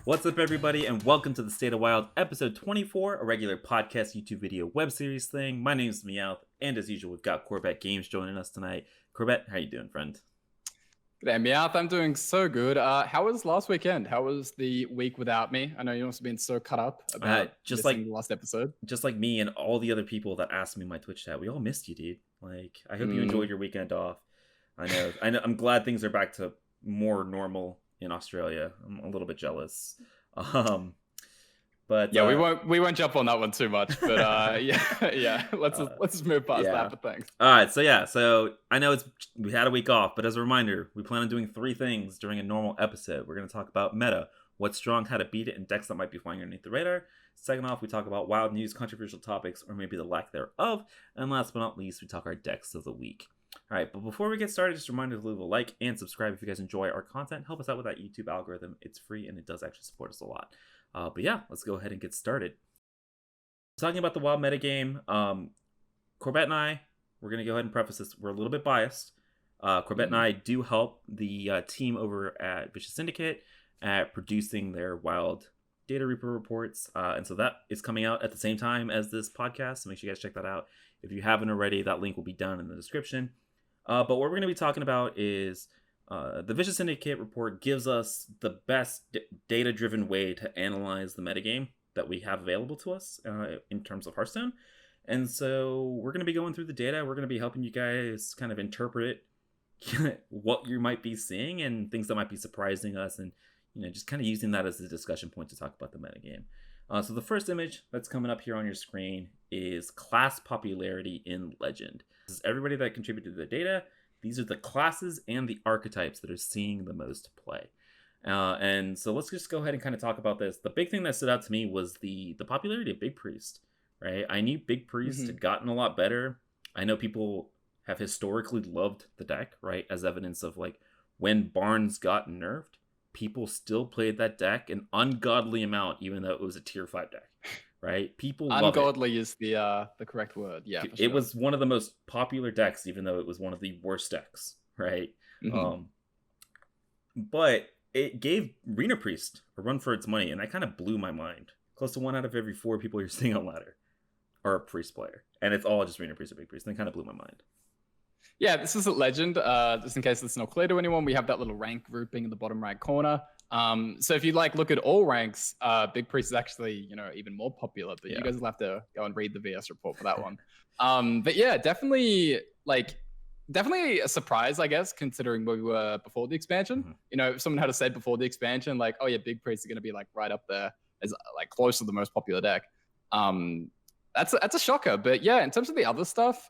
What's up, everybody, and welcome to the State of Wild, episode 24, a regular podcast, YouTube video, web series thing. My name is Meowth, and as usual, we've got CorbettGames joining us tonight. Corbett, how you doing, friend? G'day, Meowth. I'm doing so good. How was last weekend? How was the week without me? I know you must have been so cut up about just missing the last episode. Just like me and all the other people that asked me in my Twitch chat, we all missed you, dude. Like, I hope you enjoyed your weekend off. I know. I'm glad things are back to more normal in Australia. I'm a little bit jealous. But yeah, we won't jump on that one too much. But yeah, let's just move past that. But thanks. All right, so I know we had a week off, but as a reminder, we plan on doing 3 things during a normal episode. We're going to talk about meta, what's strong, how to beat it, and decks that might be flying underneath the radar. Second off, we talk about wild news, controversial topics, or maybe the lack thereof. And last but not least, we talk our decks of the week. All right, but before we get started, just a reminder to leave a like and subscribe if you guys enjoy our content. Help us out with that YouTube algorithm. It's free and it does actually support us a lot. But yeah, let's go ahead and get started. Talking about the wild metagame, Corbett and I, we're going to go ahead and preface this. We're a little bit biased. Corbett and I do help the team over at Vicious Syndicate at producing their wild data reaper reports. And so that is coming out at the same time as this podcast. So make sure you guys check that out. If you haven't already, that link will be down in the description. But what we're going to be talking about is the Vicious Syndicate report gives us the best data-driven way to analyze the metagame that we have available to us in terms of Hearthstone. And so we're going to be going through the data. We're going to be helping you guys kind of interpret what you might be seeing and things that might be surprising us, and just kind of using that as a discussion point to talk about the metagame. So the first image that's coming up here on your screen is class popularity in Legend. This is everybody that contributed to the data. These are the classes and the archetypes that are seeing the most play. And so let's just go ahead and kind of talk about this. The big thing that stood out to me was the popularity of Big Priest, right? I knew Big Priest had gotten a lot better. I know people have historically loved the deck, right? As evidence of like when Barnes got nerfed, people still played that deck an ungodly amount, even though it was a tier 5 deck, right? People love it. Ungodly is the correct word. Yeah, it was one of the most popular decks, even though it was one of the worst decks, right? But it gave Reno Priest a run for its money, and that kind of blew my mind. Close to 1 out of every 4 people you're seeing on ladder are a Priest player, and it's all just Reno Priest or Big Priest. And it kind of blew my mind. Yeah, this is a Legend. Just in case it's not clear to anyone, we have that little rank grouping in the bottom right corner. So if you look at all ranks, Big Priest is actually even more popular. But you guys will have to go and read the VS report for that one. But yeah, definitely a surprise, I guess, considering where we were before the expansion. If someone had said before the expansion, like, oh yeah, Big Priest is going to be right up there as close to the most popular deck. That's a shocker. But yeah, in terms of the other stuff,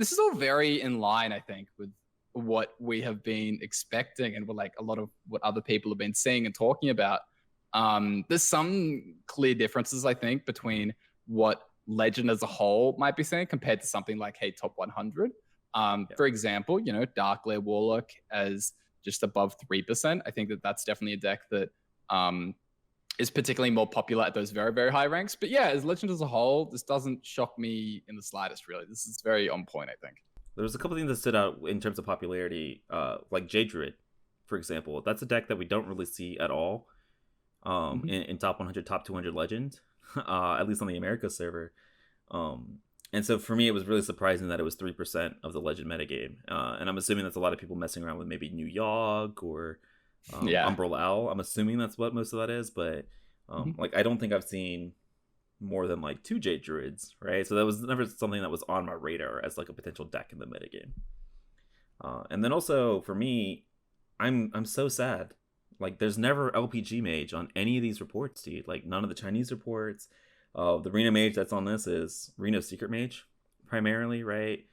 this is all very in line, I think, with what we have been expecting and what a lot of what other people have been seeing and talking about. There's some clear differences, I think, between what Legend as a whole might be seeing compared to something like, hey, top 100. For example, Dark Glare Warlock as just above 3%. I think that's definitely a deck that is particularly more popular at those very, very high ranks. But yeah, as Legend as a whole, this doesn't shock me in the slightest, really. This is very on point, I think. There's a couple things that stood out in terms of popularity, like Jade Druid, for example. That's a deck that we don't really see at all in top 100, top 200 Legend, at least on the America server. And so for me, it was really surprising that it was 3% of the Legend metagame. And I'm assuming that's a lot of people messing around with maybe New Yogg or Umbral Owl. I'm assuming that's what most of that is, but I don't think I've seen more than 2 Jade Druids, right? So that was never something that was on my radar as a potential deck in the metagame. And then also for me, I'm so sad. There's never LPG Mage on any of these reports, dude. None of the Chinese reports. The Reno Mage that's on this is Reno Secret Mage, primarily, right?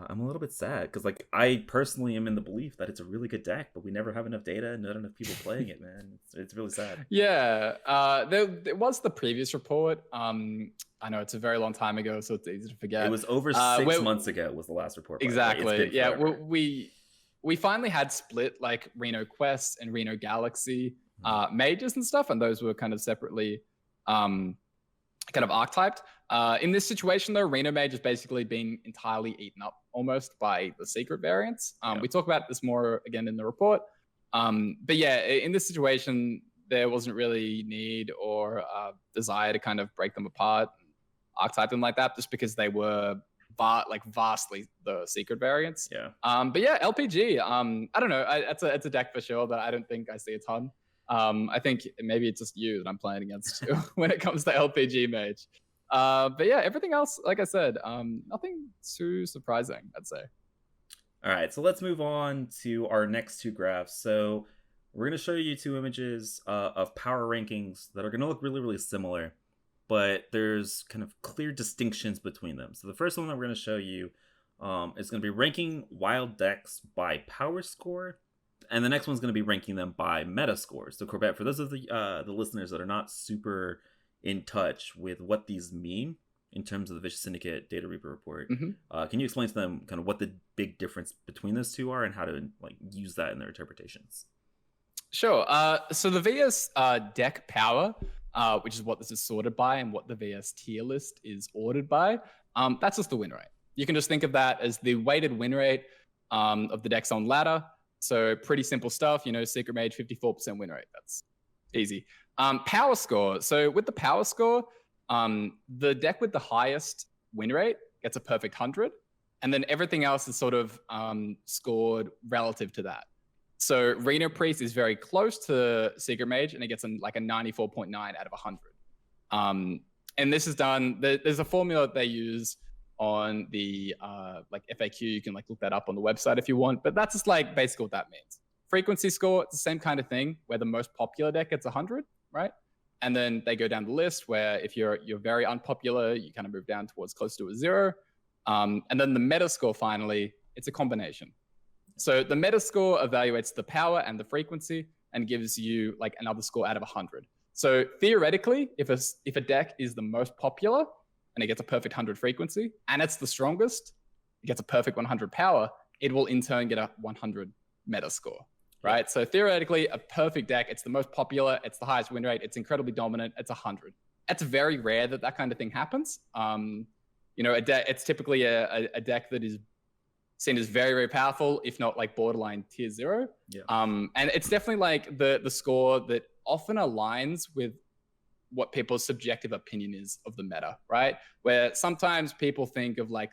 I'm a little bit sad because I personally am in the belief that it's a really good deck, but we never have enough data and not enough people playing it, man. It's really sad. Yeah, there was the previous report. I know it's a very long time ago, so it's easy to forget. It was over 6 months ago was the last report. Exactly. Yeah, we finally had split Reno Quest and Reno Galaxy mages and stuff, and those were kind of separately kind of archetyped. In this situation, though, Reno Mage is basically being entirely eaten up almost by the secret variants. We talk about this more again in the report. But yeah, in this situation, there wasn't really need or desire to kind of break them apart, archetype them like that, just because they were vastly the secret variants. Yeah. But yeah, LPG. I don't know. It's a deck for sure that I don't think I see a ton. I think maybe it's just you that I'm playing against when it comes to LPG mage. But yeah, everything else, like I said, nothing too surprising, I'd say. All right, so let's move on to our next two graphs. So we're going to show you two images of power rankings that are going to look really, really similar, but there's kind of clear distinctions between them. So the first one that we're going to show you is going to be ranking wild decks by power score, and the next one's going to be ranking them by meta score. So Corbett, for those of the listeners that are not super in touch with what these mean in terms of the Vicious Syndicate Data Reaper report, can you explain to them kind of what the big difference between those two are and how to like use that in their interpretations? Sure. So the VS deck power, which is what this is sorted by and what the VS tier list is ordered by, that's just the win rate. You can just think of that as the weighted win rate of the decks on ladder. So pretty simple stuff, Secret Mage, 54% win rate. That's easy. Power score. So with the power score, the deck with the highest win rate gets a perfect 100. And then everything else is sort of scored relative to that. So Reno Priest is very close to Secret Mage, and it gets like a 94.9 out of 100. And this is done, there's a formula that they use on the like FAQ. You can like look that up on the website if you want, but that's just like basically what that means. Frequency score, it's the same kind of thing where the most popular deck gets 100, right? And then they go down the list where if you're very unpopular, you kind of move down towards close to a 0. And then the meta score, finally, it's a combination. So the meta score evaluates the power and the frequency and gives you like another score out of 100. So theoretically, if a deck is the most popular and it gets a perfect 100 frequency and it's the strongest, it gets a perfect 100 power, it will in turn get a 100 meta score, right? Yeah. So theoretically, a perfect deck, it's the most popular, it's the highest win rate, it's incredibly dominant, it's 100. It's very rare that kind of thing happens. It's typically a deck that is seen as very, very powerful, if not like borderline tier 0. Yeah. And it's definitely like the score that often aligns with what people's subjective opinion is of the meta, right? Where sometimes people think of like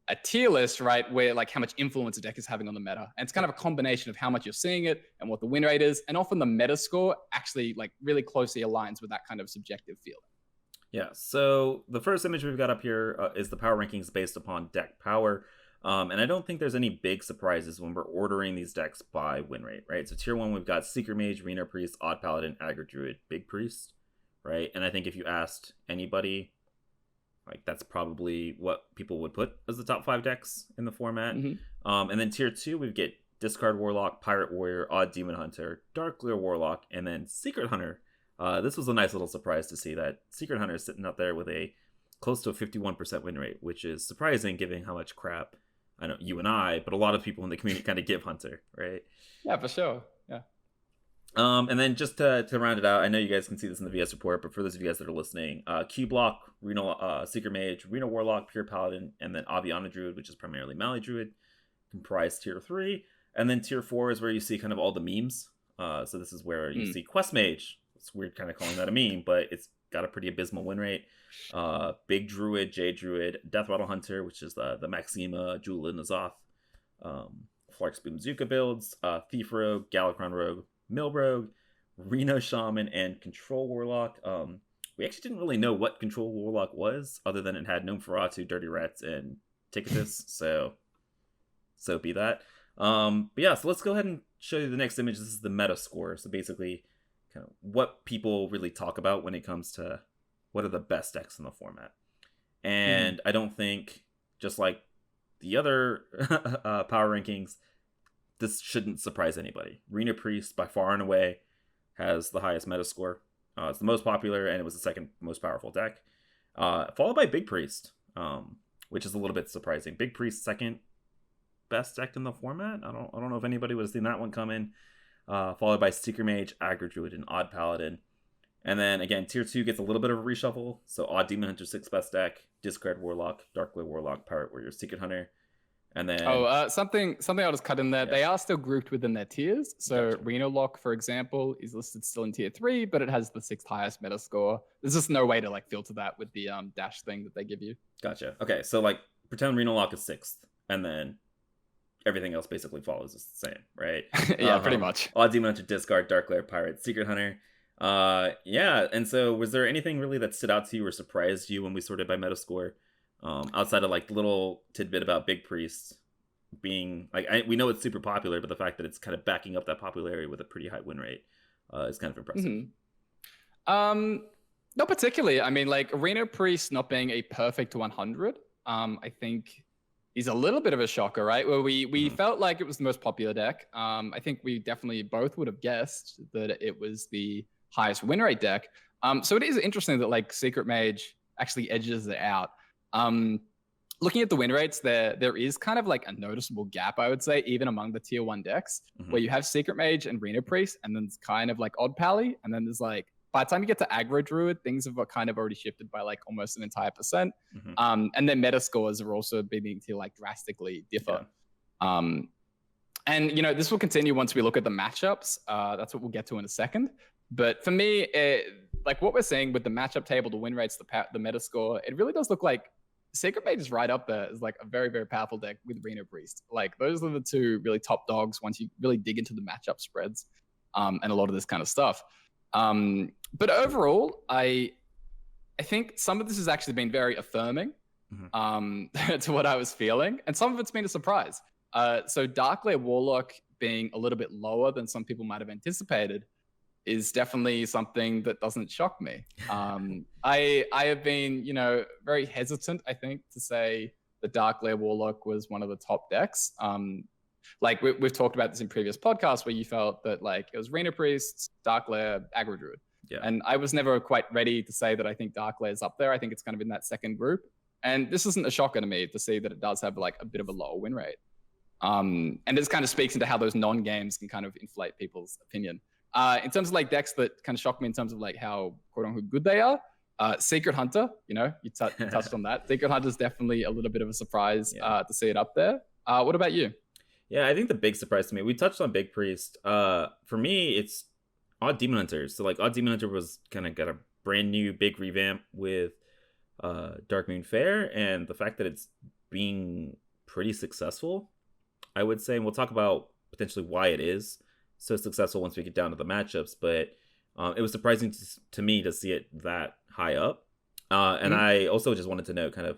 a tier list, right? Where like how much influence a deck is having on the meta. And it's kind of a combination of how much you're seeing it and what the win rate is. And often the meta score actually like really closely aligns with that kind of subjective feeling. Yeah, so the first image we've got up here is the power rankings based upon deck power. And I don't think there's any big surprises when we're ordering these decks by win rate, right? So tier 1, we've got Secret Mage, Reno Priest, Odd Paladin, Aggro Druid, Big Priest, right? And I think if you asked anybody, like that's probably what people would put as the top 5 decks in the format. And then tier 2, we get Discard Warlock, Pirate Warrior, Odd Demon Hunter, Darkglare Warlock, and then Secret Hunter. This was a nice little surprise to see that Secret Hunter is sitting up there with a close to a 51% win rate, which is surprising given how much crap I know you and I, but a lot of people in the community kind of give Hunter, right? Yeah, for sure. Yeah. And then just to round it out, I know you guys can see this in the VS report, but for those of you guys that are listening, Q Block, Reno Secret Mage, Reno Warlock, Pure Paladin, and then Aviana Druid, which is primarily Mali Druid, comprise tier 3. And then tier 4 is where you see kind of all the memes. So this is where you see Quest Mage. It's weird kind of calling that a meme, but it's got a pretty abysmal win rate. Big Druid, Jade Druid, Death Rattle Hunter, which is the Maxima, Jewel in the Zoth, Flark Spoon Zuka builds, Thief Rogue, Galakron Rogue, Mill Rogue, Reno Shaman, and Control Warlock. We actually didn't really know what Control Warlock was, other than it had Gnome Feratu, Dirty Rats, and Ticketus, so be that. But yeah, so let's go ahead and show you the next image. This is the meta score, so basically kind of what people really talk about when it comes to what are the best decks in the format. And I don't think, just like the other power rankings, this shouldn't surprise anybody. Reno Priest, by far and away, has the highest meta score. It's the most popular, and it was the second most powerful deck. Followed by Big Priest, which is a little bit surprising. Big Priest, second best deck in the format. I don't know if anybody would have seen that one come in. Followed by Secret Mage, Aggro Druid, and Odd Paladin. And then again, tier 2 gets a little bit of a reshuffle. So Odd Demon Hunter, 6th best deck, Discard Warlock, Darkglare Warlock, Pirate Warrior, Secret Hunter. And then something I'll just cut in there. Yeah. They are still grouped within their tiers. So Gotcha. Reno Lock, for example, is listed still in tier 3, but it has the 6th highest meta score. There's just no way to like filter that with the dash thing that they give you. Gotcha. Okay, so like pretend Reno Lock is 6th, and then everything else basically follows the same, right? Yeah, pretty much. Odd Demon Hunter, Discard, Dark Lair, Pirate, Secret Hunter. Yeah, and so was there anything really that stood out to you or surprised you when we sorted by Metascore? Outside of like the little tidbit about Big Priest being like, we know it's super popular, but the fact that it's kind of backing up that popularity with a pretty high win rate is kind of impressive. Not particularly. I mean, like Reno Priest not being a perfect 100, I think is a little bit of a shocker, right? Where we felt like it was the most popular deck. I think we definitely both would have guessed that it was the highest win rate deck. So it is interesting that like Secret Mage actually edges it out. Looking at the win rates, there is kind of like a noticeable gap, I would say, even among the tier 1 decks, where you have Secret Mage and Reno Priest, and then it's kind of like Odd Pally, and then there's like, by the time you get to Aggro Druid, things have kind of already shifted by like almost an entire %. And then meta scores are also beginning to like drastically differ. Yeah. And, you know, this will continue once we look at the matchups. That's what we'll get to in a second. But for me, like what we're seeing with the matchup table, the win rates, the meta score, it really does look like Secret Mage is right up there as like a very, very powerful deck with Reno Priest. Like those are the two really top dogs once you really dig into the matchup spreads and a lot of this kind of stuff. But overall, I think some of this has actually been very affirming to what I was feeling. And some of it's been a surprise. So Dark Lair Warlock being a little bit lower than some people might have anticipated is definitely something that doesn't shock me. I have been, you know, very hesitant, I think, to say the Dark Lair Warlock was one of the top decks. Like we've talked about this in previous podcasts where you felt that like it was Reno Priest, Dark Lair, Aggro Druid. Yeah. And I was never quite ready to say that I think Dark Lair is up there. I think it's kind of in that second group. And this isn't a shocker to me to see that it does have like a bit of a lower win rate. And this kind of speaks into how those non-games can kind of inflate people's opinion. In terms of like decks that kind of shock me in terms of like how quote unquote good they are, Secret Hunter, you know, you touched on that. Secret Hunter is definitely a little bit of a surprise to see it up there. What about you? Yeah, I think the big surprise to me, we touched on Big Priest. For me, it's Odd Demon Hunter. So like Odd Demon Hunter was kind of got a brand new big revamp with Dark Moon Fair, and the fact that it's being pretty successful, I would say, and we'll talk about potentially why it is so successful once we get down to the matchups, but it was surprising to me to see it that high up. And I also just wanted to note kind of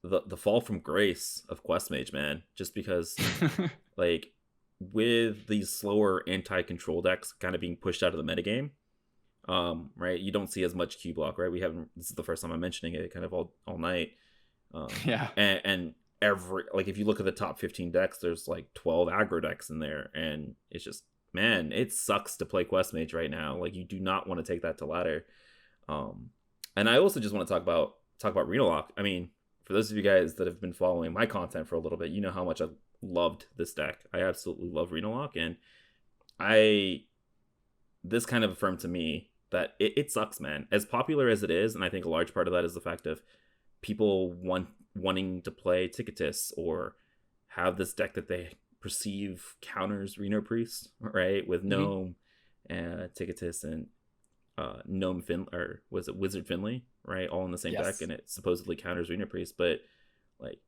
the fall from grace of Quest Mage, man, just because like with these slower anti-control decks kind of being pushed out of the metagame, right? You don't see as much Q block, right? This is the first time I'm mentioning it kind of all night. And every, like, if you look at the top 15 decks, there's like 12 aggro decks in there, and it's just, man, it sucks to play Quest Mage right now. Like, you do not want to take that to ladder. And I also just want to talk about Reno Lock. I mean, for those of you guys that have been following my content for a little bit, you know how much I've loved this deck. I absolutely love Reno Lock, and this kind of affirmed to me that it sucks, man. As popular as it is, and I think a large part of that is the fact of people wanting to play Ticketus or have this deck that they perceive counters Reno Priest, right? With Gnome, Ticketus, and Gnome or was it Wizard Finley, right? All in the same deck, and it supposedly counters Reno Priest, but like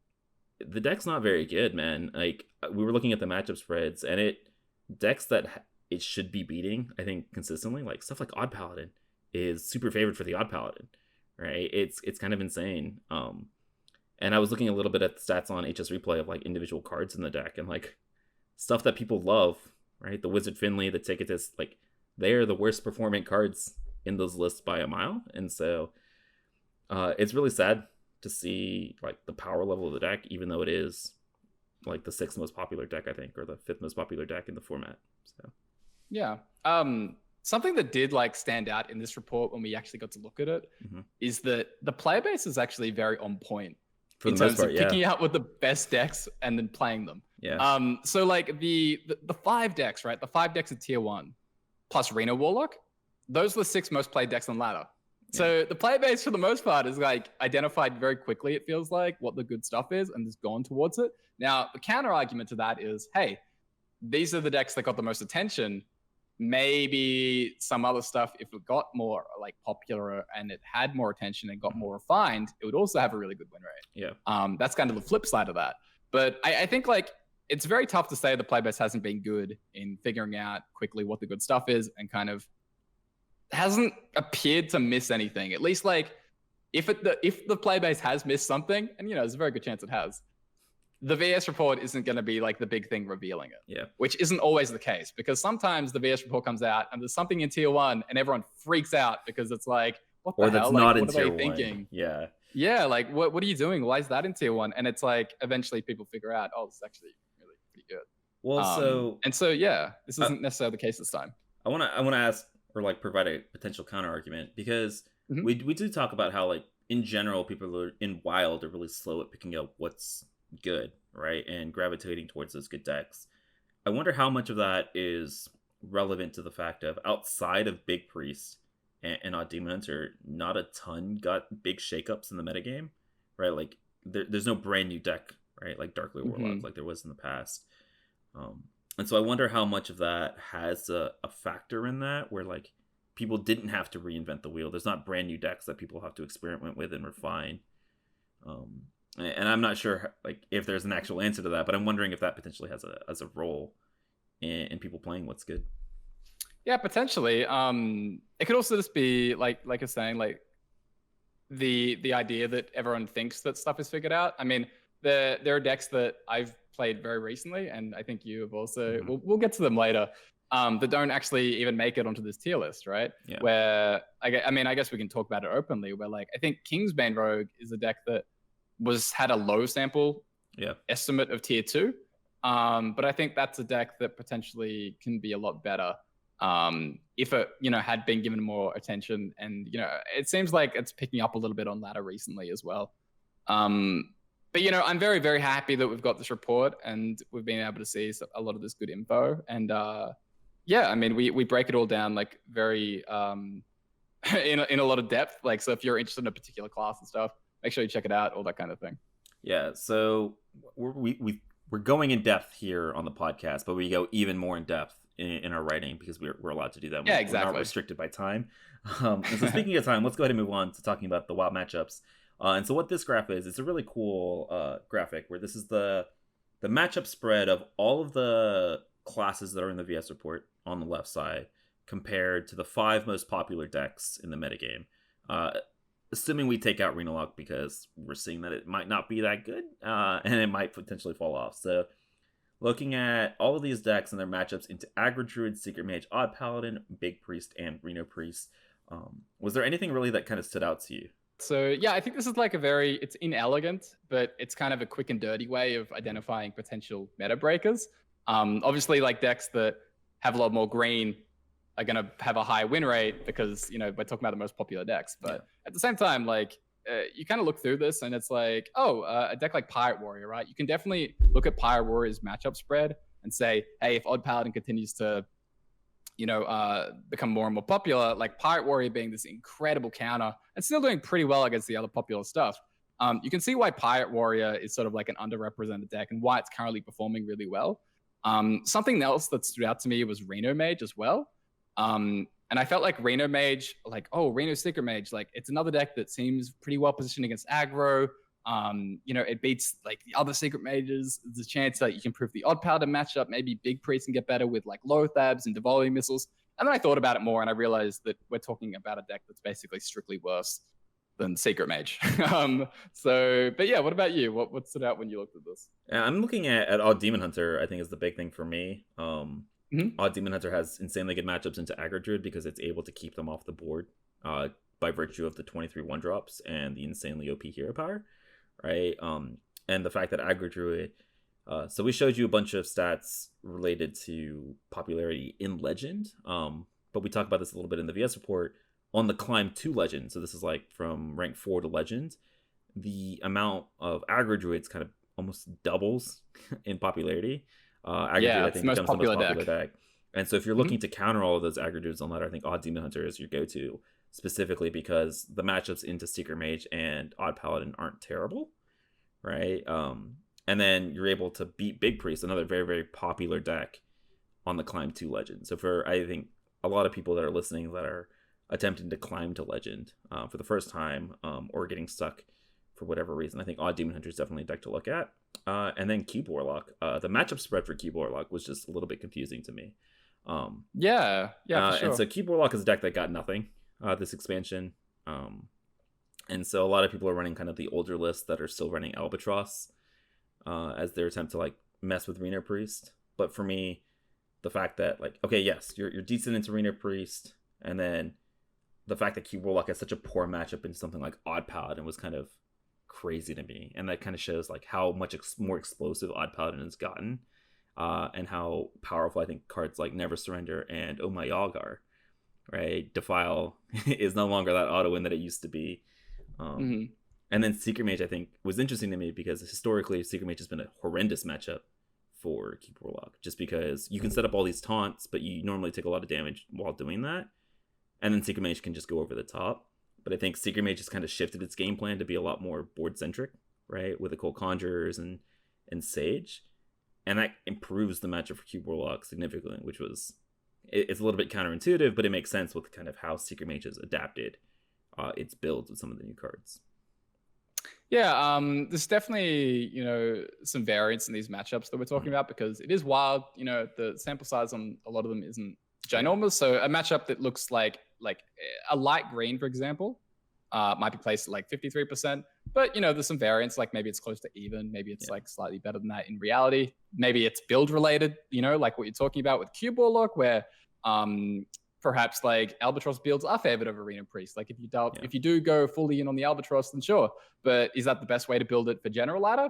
the deck's not very good, man. Like, we were looking at the matchup spreads, and decks that it should be beating, I think, consistently, like stuff like Odd Paladin is super favored for the Odd Paladin, right? It's kind of insane. And I was looking a little bit at the stats on HS Replay of like individual cards in the deck, and like stuff that people love, right? The Wizard Finley, the Ticketus, like they are the worst performing cards in those lists by a mile. And so it's really sad to see like the power level of the deck, even though it is like the 6th most popular deck, I think, or the 5th most popular deck in the format. So yeah. Something that did like stand out in this report when we actually got to look at it is that the player base is actually very on point in terms of picking out what the best decks and then playing them. Yeah. So like the 5 decks, right? The 5 decks of tier 1 plus Reno Warlock, those are the 6 most played decks on ladder. So the player base, for the most part, is like identified very quickly, it feels like, what the good stuff is, and has gone towards it. Now, the counter argument to that is, hey, these are the decks that got the most attention. Maybe some other stuff, if it got more like popular and it had more attention and got more refined, it would also have a really good win rate. Yeah. That's kind of the flip side of that. But I think like it's very tough to say the player base hasn't been good in figuring out quickly what the good stuff is, and kind of hasn't appeared to miss anything. At least like if the player base has missed something, and there's a very good chance it has, the VS report isn't going to be like the big thing revealing it. Yeah. Which isn't always the case, because sometimes the VS report comes out and there's something in tier 1 and everyone freaks out because it's like, what the hell? That's like, not what in are tier they 1. thinking? Yeah. Yeah, like what are you doing? Why is that in tier 1? And it's like eventually people figure out, oh, this is actually really pretty good. Well, this isn't necessarily the case this time. I want to ask, or like provide a potential counter argument, because we do talk about how like in general people are in Wild are really slow at picking up what's good, right, and gravitating towards those good decks. I wonder how much of that is relevant to the fact of outside of Big Priest and Odd Demon Hunter, not a ton got big shakeups in the metagame, right? Like there's no brand new deck, right? Like Darkly Warlock, like there was in the past. And so I wonder how much of that has a factor in that, where like people didn't have to reinvent the wheel. There's not brand new decks that people have to experiment with and refine. And I'm not sure like if there's an actual answer to that, but I'm wondering if that potentially has a role in people playing what's good. Yeah, potentially. It could also just be like I was saying, like the idea that everyone thinks that stuff is figured out. I mean, there are decks that I've played very recently, and I think you have also. We'll get to them later. That don't actually even make it onto this tier list, right? Yeah. Where I guess we can talk about it openly. Where like I think Kingsbane Rogue is a deck that had a low sample estimate of tier 2, but I think that's a deck that potentially can be a lot better if it had been given more attention, and it seems like it's picking up a little bit on ladder recently as well. But I'm very, very happy that we've got this report and we've been able to see a lot of this good info. And I mean, we break it all down like very in a lot of depth. Like, so if you're interested in a particular class and stuff, make sure you check it out, all that kind of thing. Yeah. So we're going in depth here on the podcast, but we go even more in depth in our writing because we're allowed to do that. Yeah, exactly. We're not restricted by time. And so speaking of time, let's go ahead and move on to talking about the WoW matchups. And so what this graph is, it's a really cool graphic where this is the matchup spread of all of the classes that are in the VS report on the left side compared to the 5 most popular decks in the metagame. Assuming we take out Reno because we're seeing that it might not be that good and it might potentially fall off. So looking at all of these decks and their matchups into Aggro Druid, Secret Mage, Odd Paladin, Big Priest, and Reno Priest, was there anything really that kind of stood out to you? So yeah, I think this is like it's inelegant, but it's kind of a quick and dirty way of identifying potential meta breakers. Obviously, like decks that have a lot more green are going to have a high win rate because, we're talking about the most popular decks. But at the same time, like you kind of look through this and it's like, a deck like Pirate Warrior, right? You can definitely look at Pirate Warrior's matchup spread and say, hey, if Odd Paladin continues to become more and more popular, like Pirate Warrior being this incredible counter and still doing pretty well against the other popular stuff. You can see why Pirate Warrior is sort of like an underrepresented deck and why it's currently performing really well. Something else that stood out to me was Reno Mage as well. And I felt like Reno Mage, like, Reno Secret Mage, like it's another deck that seems pretty well positioned against aggro. It beats like the other Secret Mages. There's a chance that you can improve the Odd Paladin matchup. Maybe Big Priest can get better with like Lothabs and Divali missiles. And then I thought about it more and I realized that we're talking about a deck that's basically strictly worse than Secret Mage. But yeah, what about you? What stood out when you looked at this? Yeah, I'm looking at Odd Demon Hunter, I think is the big thing for me. Odd Demon Hunter has insanely good matchups into Aggro Druid because it's able to keep them off the board by virtue of the 23 1-drops and the insanely OP hero power. Right, and the fact that Aggro Druid, so we showed you a bunch of stats related to popularity in Legend, but we talked about this a little bit in the VS report on the climb to Legend. So this is like from rank 4 to Legend, the amount of Aggro Druids kind of almost doubles in popularity. Aggro Druid, I think, becomes the most popular deck. And so if you're looking to counter all of those Aggro Druids on ladder, I think Odd Demon Hunter is your go-to. specifically because the matchups into Secret Mage and Odd Paladin aren't terrible, right? And then you're able to beat Big Priest, another very, very popular deck on the Climb to Legend. So for, I think, a lot of people that are listening that are attempting to climb to Legend for the first time or getting stuck for whatever reason, I think Odd Demon Hunter is definitely a deck to look at. And then Cube Warlock. The matchup spread for Cube Warlock was just a little bit confusing to me. Yeah, for sure. And so Cube Warlock is a deck that got nothing this expansion. And so a lot of people are running kind of the older lists that are still running Albatross as their attempt to like mess with Reno Priest. But for me, the fact that like, okay, yes, you're decent into Reno Priest, and then the fact that Cube Warlock has such a poor matchup in something like Odd Paladin was kind of crazy to me, and that kind of shows like how much more explosive Odd Paladin has gotten, and how powerful I think cards like Never Surrender and Oh My Yogg are. Right, Defile is no longer that auto win that it used to be. And then Secret Mage, I think, was interesting to me because historically Secret Mage has been a horrendous matchup for Cube Warlock, just because you can set up all these taunts, but you normally take a lot of damage while doing that, and then Secret Mage can just go over the top. But I think Secret Mage has kind of shifted its game plan to be a lot more board centric, right, with the Cold Conjurers and Sage, and that improves the matchup for Cube Warlock significantly, which was, it's a little bit counterintuitive, but it makes sense with kind of how Secret Mage has adapted its builds with some of the new cards. Yeah, there's definitely, some variance in these matchups that we're talking about, because it is wild. The sample size on a lot of them isn't ginormous. So a matchup that looks like a light green, for example, might be placed at like 53%. But, there's some variance, like maybe it's close to even, maybe it's like slightly better than that in reality. Maybe it's build related, like what you're talking about with Cube Warlock, where perhaps like Albatross builds are favored over Reno Priest. Like if you do go fully in on the Albatross, then sure. But is that the best way to build it for general ladder?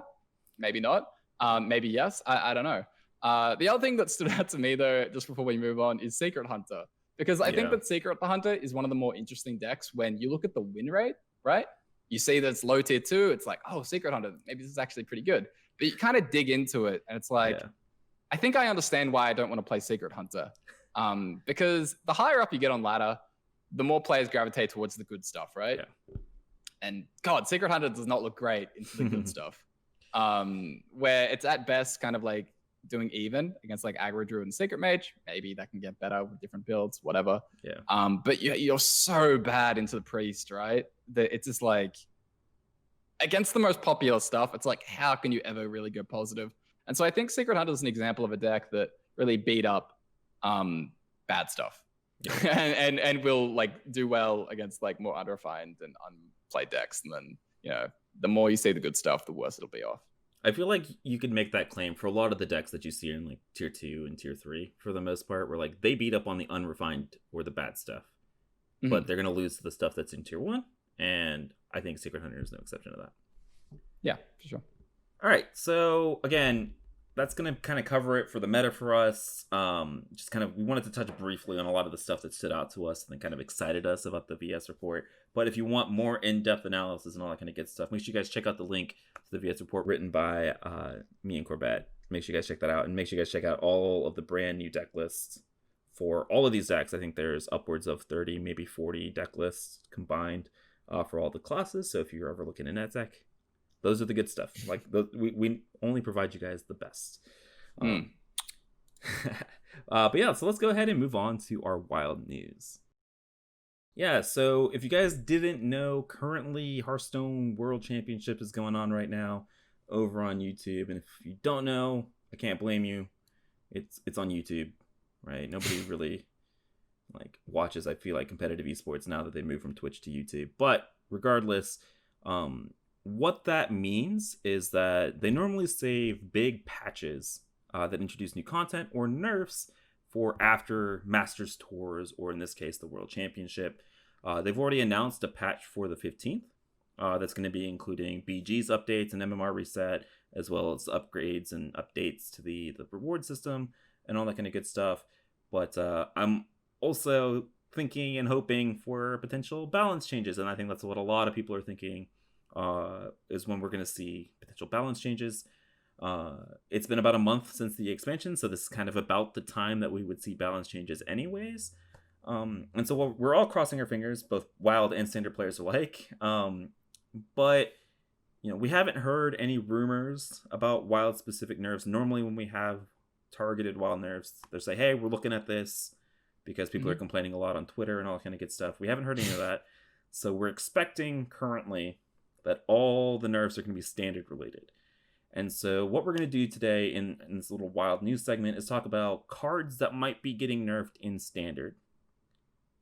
Maybe not. Maybe yes. I don't know. The other thing that stood out to me though, just before we move on, is Secret Hunter. Because I think that Secret Hunter is one of the more interesting decks when you look at the win rate, right? You see that it's low tier 2. It's like, oh, Secret Hunter, maybe this is actually pretty good. But you kind of dig into it and it's like, I think I understand why I don't want to play Secret Hunter. Because the higher up you get on ladder, the more players gravitate towards the good stuff, right? Yeah. And God, Secret Hunter does not look great into the good stuff. Where it's at best kind of like doing even against like Aggro Druid and Secret Mage. Maybe that can get better with different builds, whatever. Yeah. But you're so bad into the Priest, right? That it's just like against the most popular stuff, it's like, how can you ever really go positive? And so I think Secret Hunter is an example of a deck that really beat up bad stuff. Yeah. and will like do well against like more unrefined and unplayed decks. And then, the more you see the good stuff, the worse it'll be off. I feel like you could make that claim for a lot of the decks that you see in like tier 2 and tier 3 for the most part, where like they beat up on the unrefined or the bad stuff, but they're going to lose to the stuff that's in tier 1. And I think Secret Hunter is no exception to that. Yeah, for sure. All right. So again, that's going to kind of cover it for the meta for us. Just kind of, we wanted to touch briefly on a lot of the stuff that stood out to us and kind of excited us about the VS report. But if you want more in-depth analysis and all that kind of good stuff, make sure you guys check out the link to the VS report written by me and Corbett. Make sure you guys check that out, and make sure you guys check out all of the brand new deck lists for all of these decks. I think there's upwards of 30, maybe 40 deck lists combined for all the classes. So if you're ever looking in that deck, those are the good stuff. Like we only provide you guys the best. But yeah, so let's go ahead and move on to our wild news. Yeah, so if you guys didn't know, currently Hearthstone World Championship is going on right now over on YouTube. And if you don't know, I can't blame you. It's on YouTube, right? Nobody really like watches, I feel like, competitive esports now that they moved from Twitch to YouTube. But regardless, what that means is that they normally save big patches that introduce new content or nerfs for after Masters Tours, or in this case, the World Championship. They've already announced a patch for the 15th that's going to be including BG's updates and MMR reset, as well as upgrades and updates to the reward system and all that kind of good stuff. But I'm also thinking and hoping for potential balance changes, and I think that's what a lot of people are thinking is when we're going to see potential balance changes. It's been about a month since the expansion, so this is kind of about the time that we would see balance changes anyways. And so we're all crossing our fingers, both wild and standard players alike. But we haven't heard any rumors about wild specific nerfs. Normally when we have targeted wild nerfs, they say, hey, we're looking at this because people are complaining a lot on Twitter and all that kind of good stuff. We haven't heard any of that. So we're expecting currently that all the nerfs are going to be standard related. And so what we're going to do today in this little wild news segment is talk about cards that might be getting nerfed in standard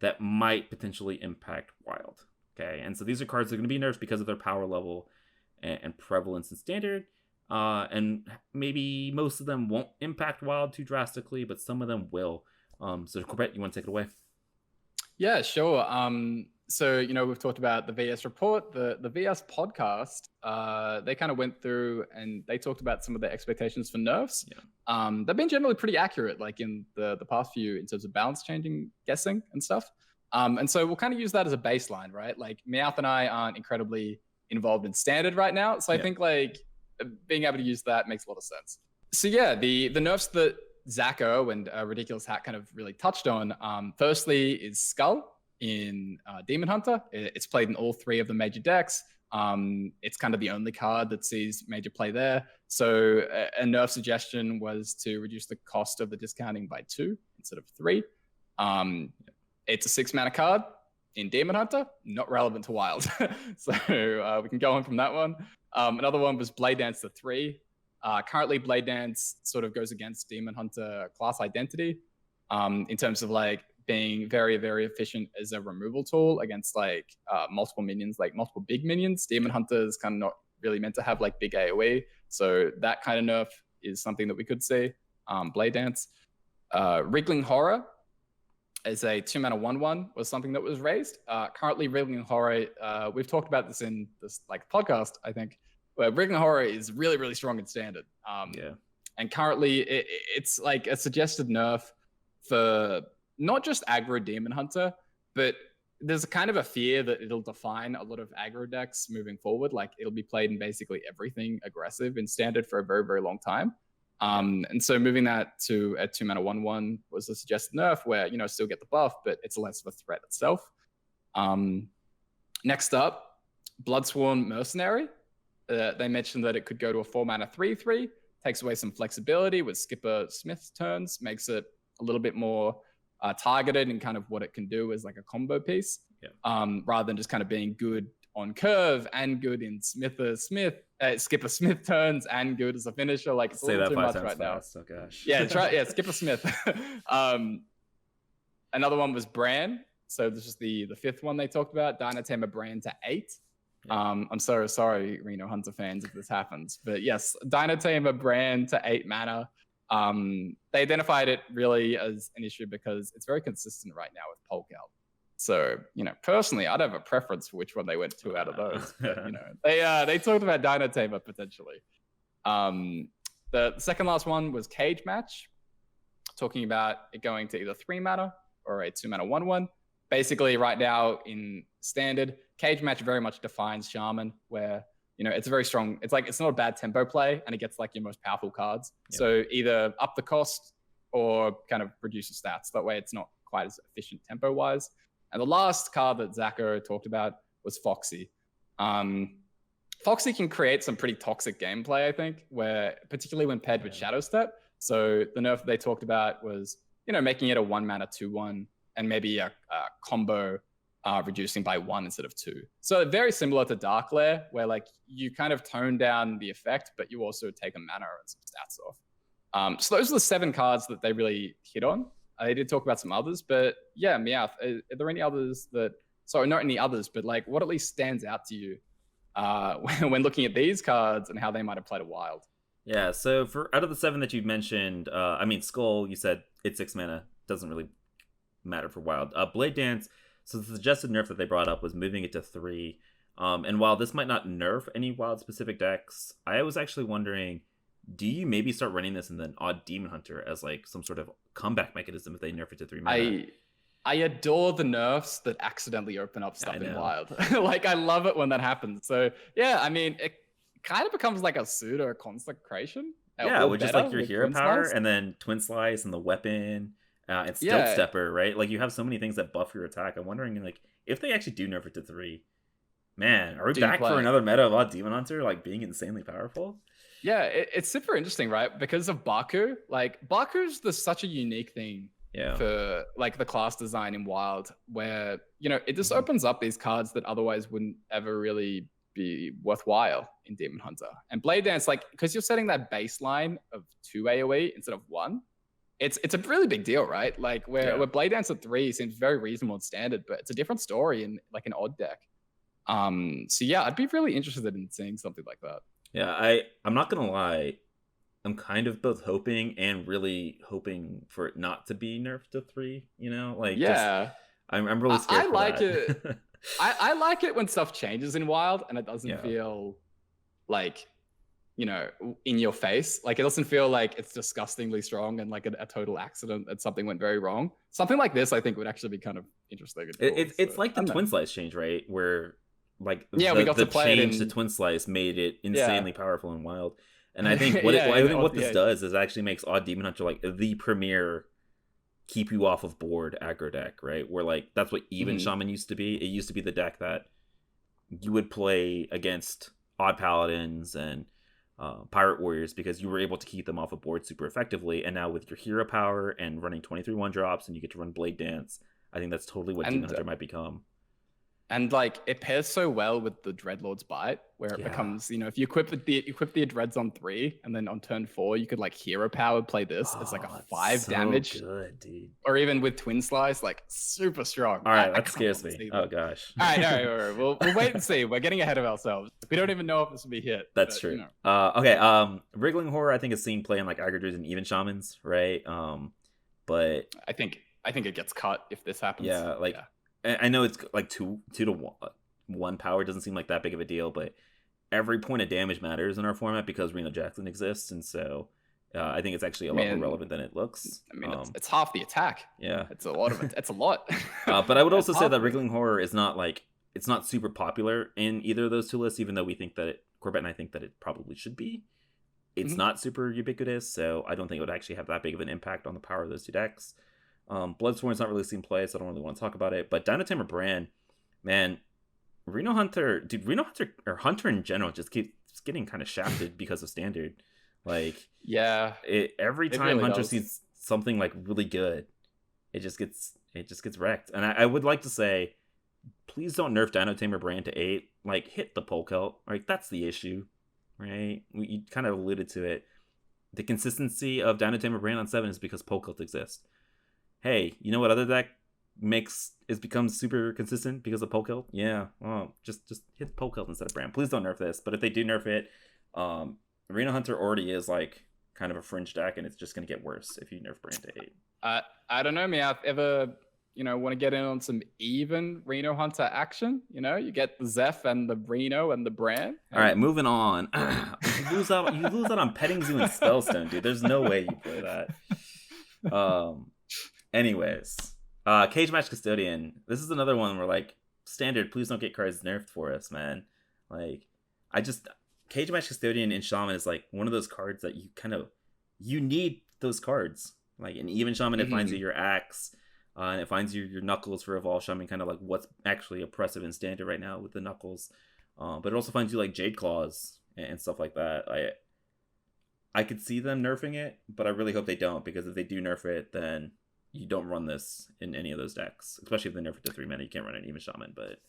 that might potentially impact wild. Okay, and so these are cards that are going to be nerfed because of their power level and prevalence in standard. And maybe most of them won't impact wild too drastically, but some of them will. So Corbett, you want to take it away? Yeah, sure. So, we've talked about the VS report, the VS podcast. They kind of went through and they talked about some of the expectations for nerfs. Yeah. They've been generally pretty accurate, like in the past few, in terms of balance changing, guessing and stuff. And so we'll kind of use that as a baseline, right? Like Meowth and I aren't incredibly involved in standard right now. So I think like being able to use that makes a lot of sense. So yeah, the nerfs that Zacho and Ridiculous Hat kind of really touched on. Firstly is Skull in Demon Hunter. It's played in all three of the major decks. It's kind of the only card that sees major play there. So a nerf suggestion was to reduce the cost of the discounting by 2 instead of 3. It's a 6-mana card in Demon Hunter, not relevant to Wild. So we can go on from that one. Another one was Blade Dance to 3. Currently, Blade Dance sort of goes against Demon Hunter class identity in terms of like being very, very efficient as a removal tool against like multiple minions, like multiple big minions. Demon Hunter is kind of not really meant to have like big AoE. So that kind of nerf is something that we could see. Blade Dance. Wriggling Horror as a 2-mana 1/1 was something that was raised. Currently, Wriggling Horror, we've talked about this in this like podcast, I think, where Wriggling Horror is really, really strong in standard. And currently, it's like a suggested nerf for not just aggro Demon Hunter, but there's a kind of a fear that it'll define a lot of aggro decks moving forward. Like it'll be played in basically everything aggressive in standard for a very, very long time. And so moving that to a 2-mana 1/1 was a suggested nerf where, still get the buff, but it's less of a threat itself. Next up, Bloodsworn Mercenary. They mentioned that it could go to a 4-mana 3/3, takes away some flexibility with Skipper Smith turns, makes it a little bit more targeted in kind of what it can do as like a combo piece, rather than just kind of being good on curve and good in Skipper Smith turns and good as a finisher. Like it's a little too much right now. Oh gosh. Yeah, Skipper Smith. Another one was Bran. So this is the 5th one they talked about. Dynatamer Bran to 8. I'm so sorry, Reno Hunter fans, if this happens. But yes, Dynatamer Bran to 8 mana. They identified it really as an issue because it's very consistent right now with Polk Out. So, personally, I'd have a preference for which one they went to out of those. But, they talked about Dynatamer potentially. The second last one was Cage Match, talking about it going to either 3 mana or a 2-mana 1/1. Basically, right now in standard, Cage Match very much defines Shaman, where it's very strong. It's like it's not a bad tempo play, and it gets like your most powerful cards. Yep. So either up the cost or kind of reduce the stats. That way, it's not quite as efficient tempo wise. And the last card that Zacho talked about was Foxy. Foxy can create some pretty toxic gameplay, I think, where particularly when paired with Shadow Step. So the nerf they talked about was, making it a 1-mana 2/1 and maybe a combo reducing by 1 instead of 2. So very similar to Dark Lair, where like you kind of tone down the effect, but you also take a mana and some stats off. So those are the 7 cards that they really hit on. They did talk about some others, but yeah, Meowth, are there any others not any others, but like what at least stands out to you when looking at these cards and how they might apply to Wild? Yeah, so out of the 7 that you mentioned, Skull, you said it's 6 mana, doesn't really matter for Wild. Blade Dance, so the suggested nerf that they brought up was moving it to 3. And while this might not nerf any Wild specific decks, I was actually wondering, do you maybe start running this in the odd Demon Hunter as like some sort of comeback mechanism if they nerf it to 3 mana? I adore the nerfs that accidentally open up stuff in Wild. Like I love it when that happens. So yeah, it kind of becomes like a pseudo consecration. Yeah, with just like your hero power and then Twin Slice and the weapon. and Stealth Stepper, right? Like, you have so many things that buff your attack. I'm wondering, like, if they actually do nerf it to 3, man, are we back for another meta of Odd Demon Hunter, like, being insanely powerful? Yeah, it's super interesting, right? Because of Baku. Like, Baku's such a unique thing for, like, the class design in Wild, where, you know, it just opens up these cards that otherwise wouldn't ever really be worthwhile in Demon Hunter. And Blade Dance, like, because you're setting that baseline of 2 AoE instead of 1, it's a really big deal, right? Like, where Blade Dance at 3 seems very reasonable and standard, but it's a different story in, like, an odd deck. So yeah, I'd be really interested in seeing something like that. Yeah, I'm not gonna lie, I'm kind of both hoping and really hoping for it not to be nerfed to 3, you know? Like, I'm really scared for like that. it. I like it when stuff changes in Wild and it doesn't feel like, you know, in your face. Like, it doesn't feel like it's disgustingly strong and like a total accident that something went very wrong. Something like this, I think, would actually be kind of interesting. And cool, it's like the Twin Slice change, right? Where, like, we got to play change to Twin Slice made it insanely powerful and Wild. And I think what this does is actually makes Odd Demon Hunter, like, the premier keep you off of board aggro deck, right? Where, like, that's what Even Shaman used to be. It used to be the deck that you would play against Odd Paladins and Pirate Warriors because you were able to keep them off of board super effectively. And now with your hero power and running 23 1-drops and you get to run Blade Dance, I think that's totally what Demon Hunter might become. And, like, it pairs so well with the Dreadlord's Bite, where it becomes, you know, if you equip the Dreads on 3, and then on turn 4, you could, like, hero power play this. It's like a 5 damage. Good, dude. Or even with Twin Slice, like, super strong. All right, that scares me. Oh, gosh. All right. We'll wait and see. We're getting ahead of ourselves. We don't even know if this will be hit. That's true. You know. Okay, Wriggling Horror, I think, is seen play in, like, Aggro Druids and Even Shamans, right? But I think it gets cut if this happens. Yeah, like... Yeah. I know it's like 2 to 1 power doesn't seem like that big of a deal, but every point of damage matters in our format because Reno Jackson exists, and so I think it's actually a lot more relevant than it looks. I mean, it's half the attack. Yeah, it's a lot of it. It's a lot. But I would also say that Wriggling Horror is not like it's not super popular in either of those 2 lists, even though we think that Corbett and I think that it probably should be. It's not super ubiquitous, so I don't think it would actually have that big of an impact on the power of those 2 decks. Bloodsworn's not really seen play, so I don't really want to talk about it. But Dino-Tamer Brand, man, Reno Hunter or Hunter in general just keeps getting kind of shafted because of standard. Like, every time really Hunter sees something like really good, it just gets wrecked. And I would like to say, please don't nerf Dino-Tamer Brand to 8. Like, hit the Polkelt. Right, that's the issue, right? You kind of alluded to it. The consistency of Dino-Tamer Brand on 7 is because Polkelt exists. Hey, you know what other deck becomes super consistent because of Polkelt? Yeah, well, just hit Polkelt instead of Brand. Please don't nerf this. But if they do nerf it, Reno Hunter already is like kind of a fringe deck, and it's just going to get worse if you nerf Brand to 8. I don't know, Meowth. Ever, you know, want to get in on some even Reno Hunter action? You know, you get the Zeph and the Reno and the Brand. All right, moving on. You lose out on Petting Zoo and Spellstone, dude. There's no way you play that. Anyways, Cage Match Custodian. This is another one where, like, standard, please don't get cards nerfed for us, man. Like, Cage Match Custodian in Shaman is like one of those cards that you need those cards. Like, in Even Shaman, it finds you your Axe, and it finds you your Knuckles for Evolve Shaman, kind of like what's actually oppressive in standard right now with the Knuckles. But it also finds you like Jade Claws and stuff like that. I could see them nerfing it, but I really hope they don't, because if they do nerf it, then you don't run this in any of those decks, especially if they nerf it to 3 mana. You can't run an Even Shaman, but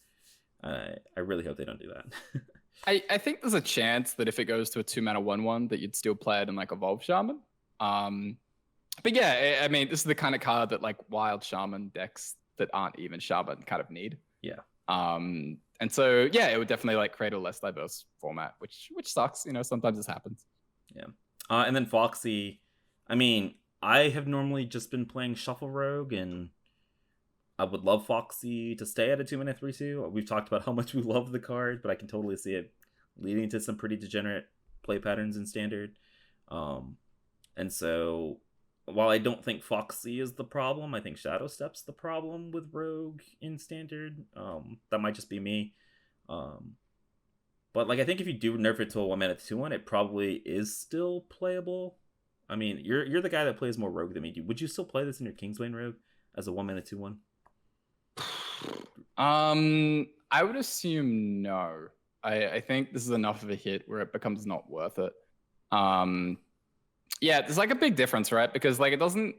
I really hope they don't do that. I think there's a chance that if it goes to a 2 mana 1/1 that you'd still play it in like Evolve Shaman. But yeah, I mean, this is the kind of card that like Wild Shaman decks that aren't Even Shaman kind of need. Yeah. And so yeah, it would definitely like create a less diverse format, which sucks. You know, sometimes this happens. Yeah. And then Foxy, I mean, I have normally just been playing Shuffle Rogue, and I would love Foxy to stay at a 2 mana 3/2. We've talked about how much we love the card, but I can totally see it leading to some pretty degenerate play patterns in Standard. And so, while I don't think Foxy is the problem, I think Shadow Step's the problem with Rogue in Standard. That might just be me. But like, I think if you do nerf it to a 1 mana 2/1, it probably is still playable. I mean, you're the guy that plays more rogue than me. Would you still play this in your Kingsbane Rogue as a 1-mana 2/1? I would assume no. I think this is enough of a hit where it becomes not worth it. Yeah, there's like a big difference, right? Because like it doesn't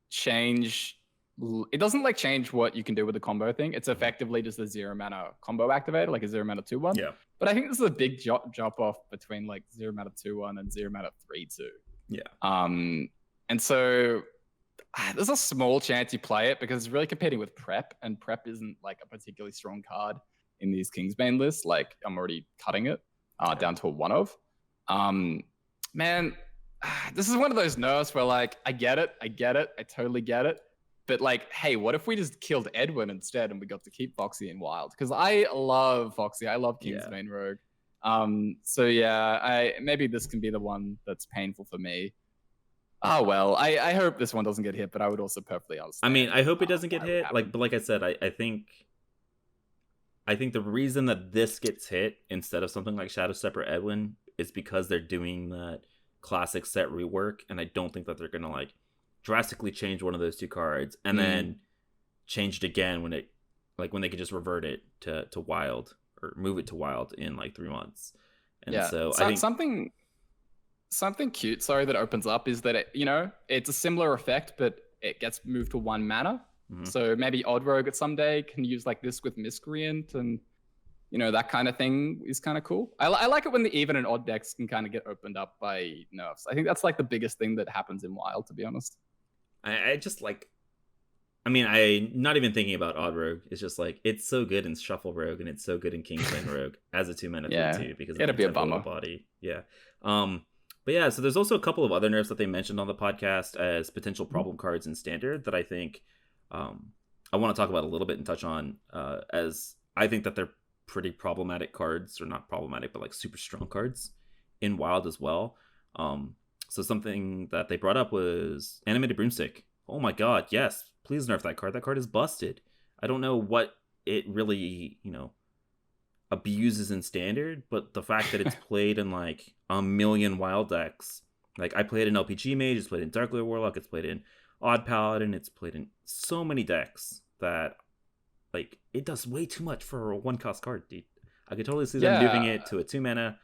change what you can do with the combo thing. It's effectively just a 0-mana combo activator, like a 0-mana 2/1. Yeah. But I think this is a big drop off between like 0-mana 2/1 and 0-mana 3/2. Yeah. And so there's a small chance you play it because it's really competing with Prep, and Prep isn't like a particularly strong card in these Kingsbane lists. Like I'm already cutting it down to a 1 of. Man, this is one of those nerfs where like I get it, I totally get it. But like, hey, what if we just killed Edwin instead and we got to keep Foxy in Wild? Because I love Foxy, I love Kingsbane Rogue. So yeah, maybe this can be the one that's painful for me. Oh well, I hope this one doesn't get hit, but I would also perfectly understand. I mean, I hope it doesn't get hit. But like I said, I think the reason that this gets hit instead of something like Shadow Stepper Edwin is because they're doing that classic set rework, and I don't think that they're gonna like drastically change one of those two cards and then change it again when they could just revert it to Wild or move it to Wild in like 3 months. And so I think something cute, that opens up is that it's a similar effect, but it gets moved to 1 mana. So maybe Odd Rogue at some day can use like this with Miscreant, and that kind of thing is kind of cool. I like it when the even and odd decks can kind of get opened up by nerfs. I think that's like the biggest thing that happens in Wild, to be honest. I just like, I'm not even thinking about Odd Rogue. It's just like, it's so good in Shuffle Rogue and it's so good in Kingsbane Rogue as a 2-mana 3/2 because it'd be a bummer. Body. Yeah. But yeah, so there's also a couple of other nerfs that they mentioned on the podcast as potential problem cards in Standard that I think I want to talk about a little bit and touch on, as I think that they're pretty problematic cards, or not problematic, but like super strong cards in Wild as well. So something that they brought up was Animated Broomstick. Oh my god, yes, please nerf that card. That card is busted. I don't know what it really, abuses in Standard, but the fact that it's played in like a million Wild decks. Like I played in LPG Mage, it's played in Darkler Warlock, it's played in Odd Paladin, it's played in so many decks that like it does way too much for a 1-cost card, dude. I could totally see them moving it to a 2-mana,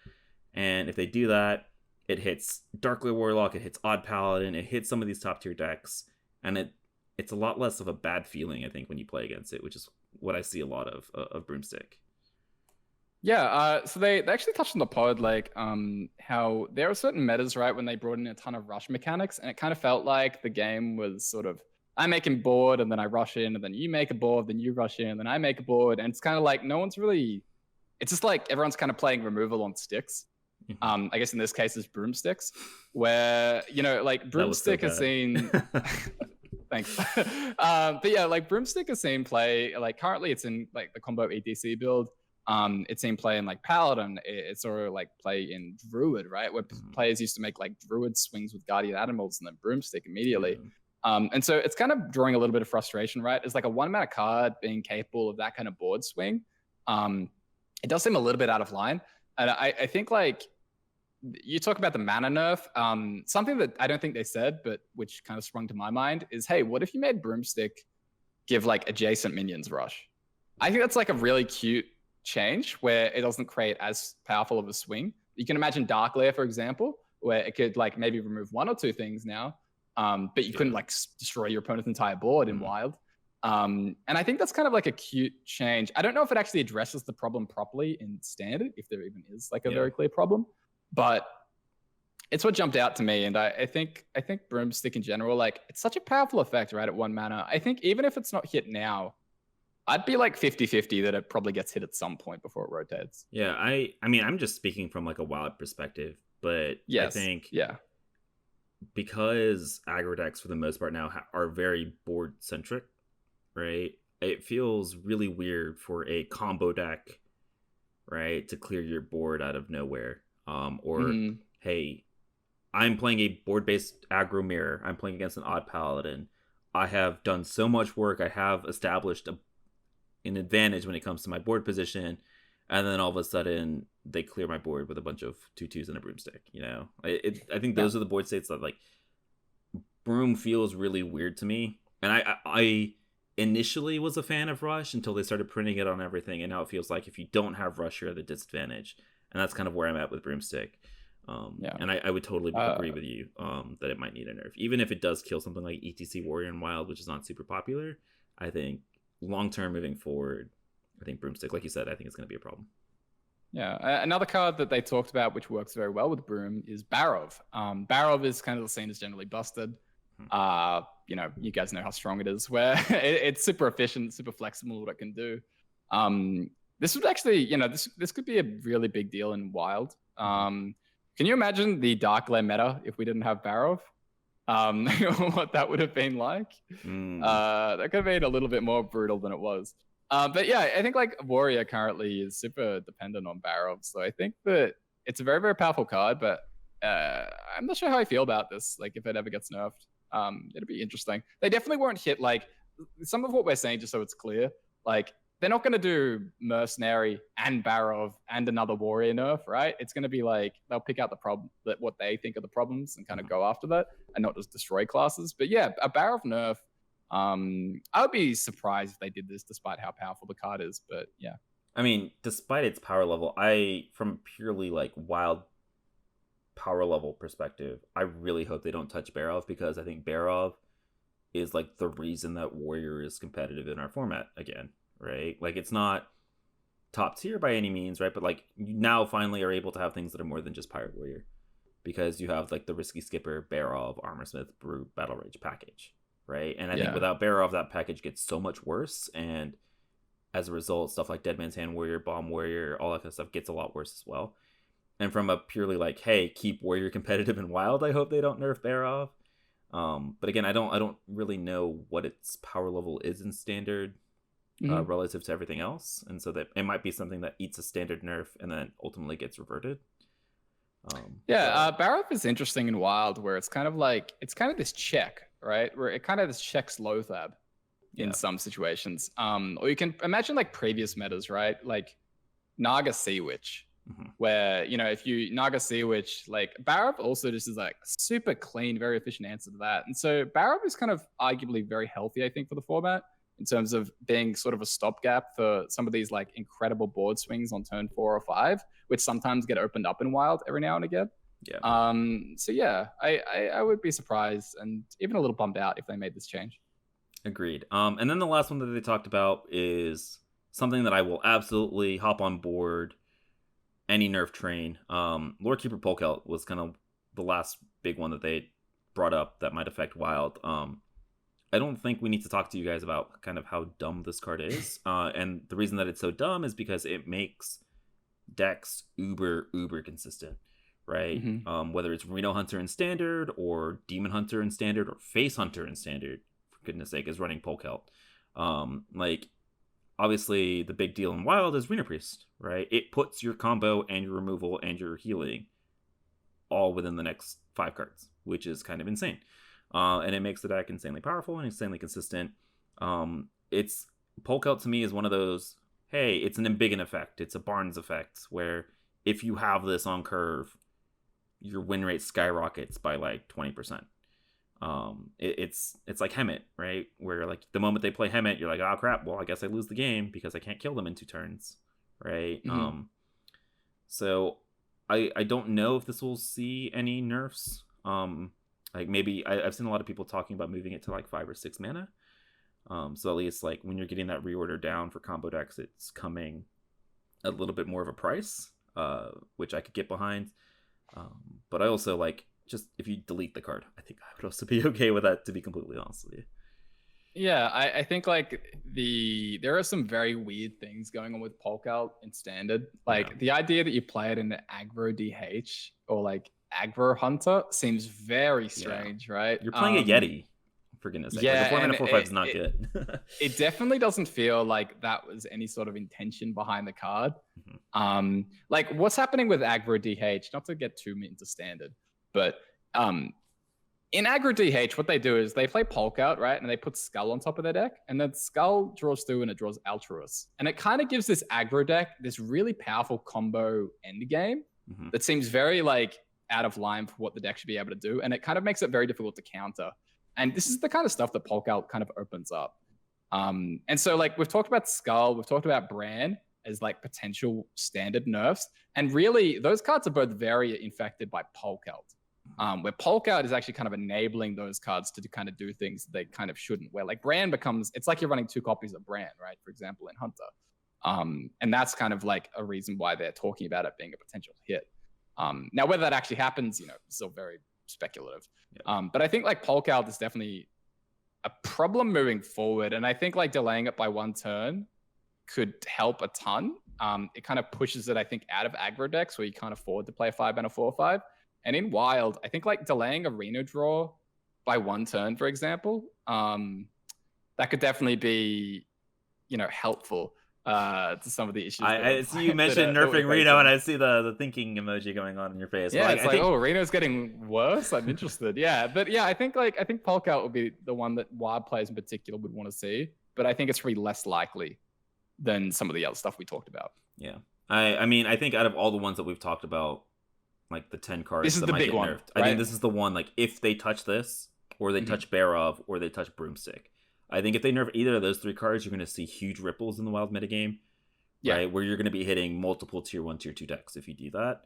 and if they do that, it hits Darkler Warlock, it hits Odd Paladin, it hits some of these top tier decks, and it's a lot less of a bad feeling, I think, when you play against it, which is what I see a lot of Broomstick. Yeah, so they actually touched on the pod, like how there are certain metas, right, when they brought in a ton of rush mechanics, and it kind of felt like the game was sort of, I make him board, and then I rush in, and then you make a board, then you rush in, and then I make a board, and it's kind of like no one's really, it's just like everyone's kind of playing removal on sticks. I guess in this case it's broomsticks, where like broomstick has seen thanks but yeah, like broomstick has seen play, like currently it's in like the combo EDC build. It's seen play in like Paladin, it's sort of like play in Druid, right, where players used to make like Druid swings with Guardian Animals and then broomstick immediately. And so it's kind of drawing a little bit of frustration, right? It's like a 1-mana card being capable of that kind of board swing. It does seem a little bit out of line. And I think like you talk about the mana nerf, something that I don't think they said, but which kind of sprung to my mind is, hey, what if you made Broomstick give like adjacent minions rush? I think that's like a really cute change where it doesn't create as powerful of a swing. You can imagine Dark Lair, for example, where it could like maybe remove 1 or 2 things now, but you couldn't like destroy your opponent's entire board in Wild. And I think that's kind of like a cute change. I don't know if it actually addresses the problem properly in Standard, if there even is like a very clear problem, but it's what jumped out to me. And I think Broomstick in general, like it's such a powerful effect, right, at 1 mana. I think even if it's not hit now, I'd be like 50-50 that it probably gets hit at some point before it rotates. Yeah, I mean, I'm just speaking from like a Wild perspective, but I think because aggro decks for the most part now are very board centric, right? It feels really weird for a combo deck, right, to clear your board out of nowhere. Hey, I'm playing a board-based aggro mirror. I'm playing against an Odd Paladin. I have done so much work. I have established an advantage when it comes to my board position, and then all of a sudden they clear my board with a bunch of 2/2s and a broomstick. I think those are the board states that like Broom feels really weird to me, and I initially was a fan of Rush until they started printing it on everything, and now it feels like if you don't have Rush, you're at a disadvantage, and that's kind of where I'm at with Broomstick. And I would totally agree with you that it might need a nerf, even if it does kill something like ETC Warrior and Wild, which is not super popular. I think long term moving forward, I think Broomstick, like you said, I think it's going to be a problem. Yeah, another card that they talked about, which works very well with Broom, is Barov. Barov is kind of the seen as generally busted. You know, you guys know how strong it is, where it's super efficient, super flexible, what it can do. This would actually, you know, this could be a really big deal in Wild. Can you imagine the Dark Glare meta if we didn't have Barov? What that would have been like? That could have been a little bit more brutal than it was. But yeah, I think like Warrior currently is super dependent on Barov, so I think that it's a very, very powerful card, but I'm not sure how I feel about this, like if it ever gets nerfed. It'll be interesting. They definitely won't hit like some of what we're saying, just so it's clear. Like they're not going to do Mercenary and Barov and another Warrior nerf, right? It's going to be like they'll pick out the problem, that what they think are the problems, and kind of go after that, and not just destroy classes. But yeah, a Barov nerf. I would be surprised if they did this, despite how powerful the card is. But yeah, I mean, despite its power level, from purely like Wild power level perspective, I really hope they don't touch Barov, because I think Barov is like the reason that Warrior is competitive in our format again, right? Like it's not top tier by any means, right? But like you now finally are able to have things that are more than just Pirate Warrior, because you have like the Risky Skipper, Barov, Armorsmith, Brute, Battle Rage package, right? And I think without Barov, that package gets so much worse, and as a result, stuff like Dead Man's Hand Warrior, Bomb Warrior, all that kind of stuff gets a lot worse as well. And from a purely like, hey, keep Warrior competitive in Wild, I hope they don't nerf Barov. But again, I don't really know what its power level is in Standard relative to everything else, and so that it might be something that eats a Standard nerf and then ultimately gets reverted. Barov is interesting in Wild, where it's kind of this check, right? Where it kind of this checks Lothab in some situations. Or you can imagine like previous metas, right? Like Naga Sea Witch. Where, you know, if you Naga Sea Witch, like Barov also just is like super clean, very efficient answer to that. And so Barov is kind of arguably very healthy, I think, for the format in terms of being sort of a stopgap for some of these like incredible board swings on turn 4 or 5, which sometimes get opened up in Wild every now and again. So yeah, I would be surprised and even a little bummed out if they made this change. Agreed. And then the last one that they talked about is something that I will absolutely hop on board any nerf train. Lore Keeper Polkelt was kind of the last big one that they brought up that might affect Wild. I don't think we need to talk to you guys about kind of how dumb this card is. And the reason that it's so dumb is because it makes decks uber consistent, right? Whether it's Reno Hunter in Standard or Demon Hunter in Standard or Face Hunter in Standard, for goodness sake, is running Polkelt. Like, obviously, the big deal in Wild is Reno Priest, right? It puts your combo and your removal and your healing all within the next 5 cards, which is kind of insane. And it makes the deck insanely powerful and insanely consistent. It's Polkelt to me is one of those, hey, it's an Embiggen effect. It's a Barnes effect, where if you have this on curve, your win rate skyrockets by like 20%. It's like Hemet, right? Where like the moment they play Hemet, you're like, oh crap, well I guess I lose the game because I can't kill them in 2 turns, right? So I don't know if this will see any nerfs. Like maybe I've seen a lot of people talking about moving it to like 5 or 6 mana. So at least like when you're getting that reorder down for combo decks, it's coming a little bit more of a price, which I could get behind. But I also like, just if you delete the card, I think I would also be okay with that, to be completely honest with you. Yeah, I think like there are some very weird things going on with Polkelt in Standard. Like the idea that you play it in the aggro DH or like aggro hunter seems very strange, right? You're playing a Yeti, for goodness sake. Yeah, like, the 4/5 is not good. It definitely doesn't feel like that was any sort of intention behind the card. Like what's happening with aggro DH, not to get too into Standard, but in aggro DH, what they do is they play Polkelt, right? And they put Skull on top of their deck, and then Skull draws 2 and it draws Altruist. And it kind of gives this aggro deck this really powerful combo endgame that seems very like out of line for what the deck should be able to do. And it kind of makes it very difficult to counter. And this is the kind of stuff that Polk Out kind of opens up. And so like we've talked about Skull, we've talked about Bran as like potential standard nerfs. And really those cards are both very infected by Polk Out. Where Polk Out is actually kind of enabling those cards to kind of do things they kind of shouldn't. Where like Bran becomes, it's like you're running 2 copies of Bran, right? For example, in Hunter. And that's kind of like a reason why they're talking about it being a potential hit. Now, whether that actually happens, still very speculative. Yeah. But I think like Polk Out is definitely a problem moving forward. And I think like delaying it by 1 turn could help a ton. It kind of pushes it, I think, out of aggro decks where you can't afford to play a 5 and a 4/5. And in Wild, I think like delaying a Reno draw by 1 turn, for example, that could definitely be, helpful to some of the issues. I see you mentioned nerfing Reno, and I see the thinking emoji going on in your face. Yeah, it's like, oh, Reno's getting worse. I'm interested. Yeah, but yeah, I think Polk Out would be the one that Wild players in particular would want to see. But I think it's really less likely than some of the other stuff we talked about. Yeah, I mean, I think out of all the ones that we've talked about, like the 10 cards, this is the big one. Nerfed, right? I think this is the one. Like if they touch this, or they touch Barov, or they touch Broomstick. I think if they nerf either of those 3 cards, you're going to see huge ripples in the Wild metagame, right? Where you're going to be hitting multiple tier 1, tier 2 decks if you do that.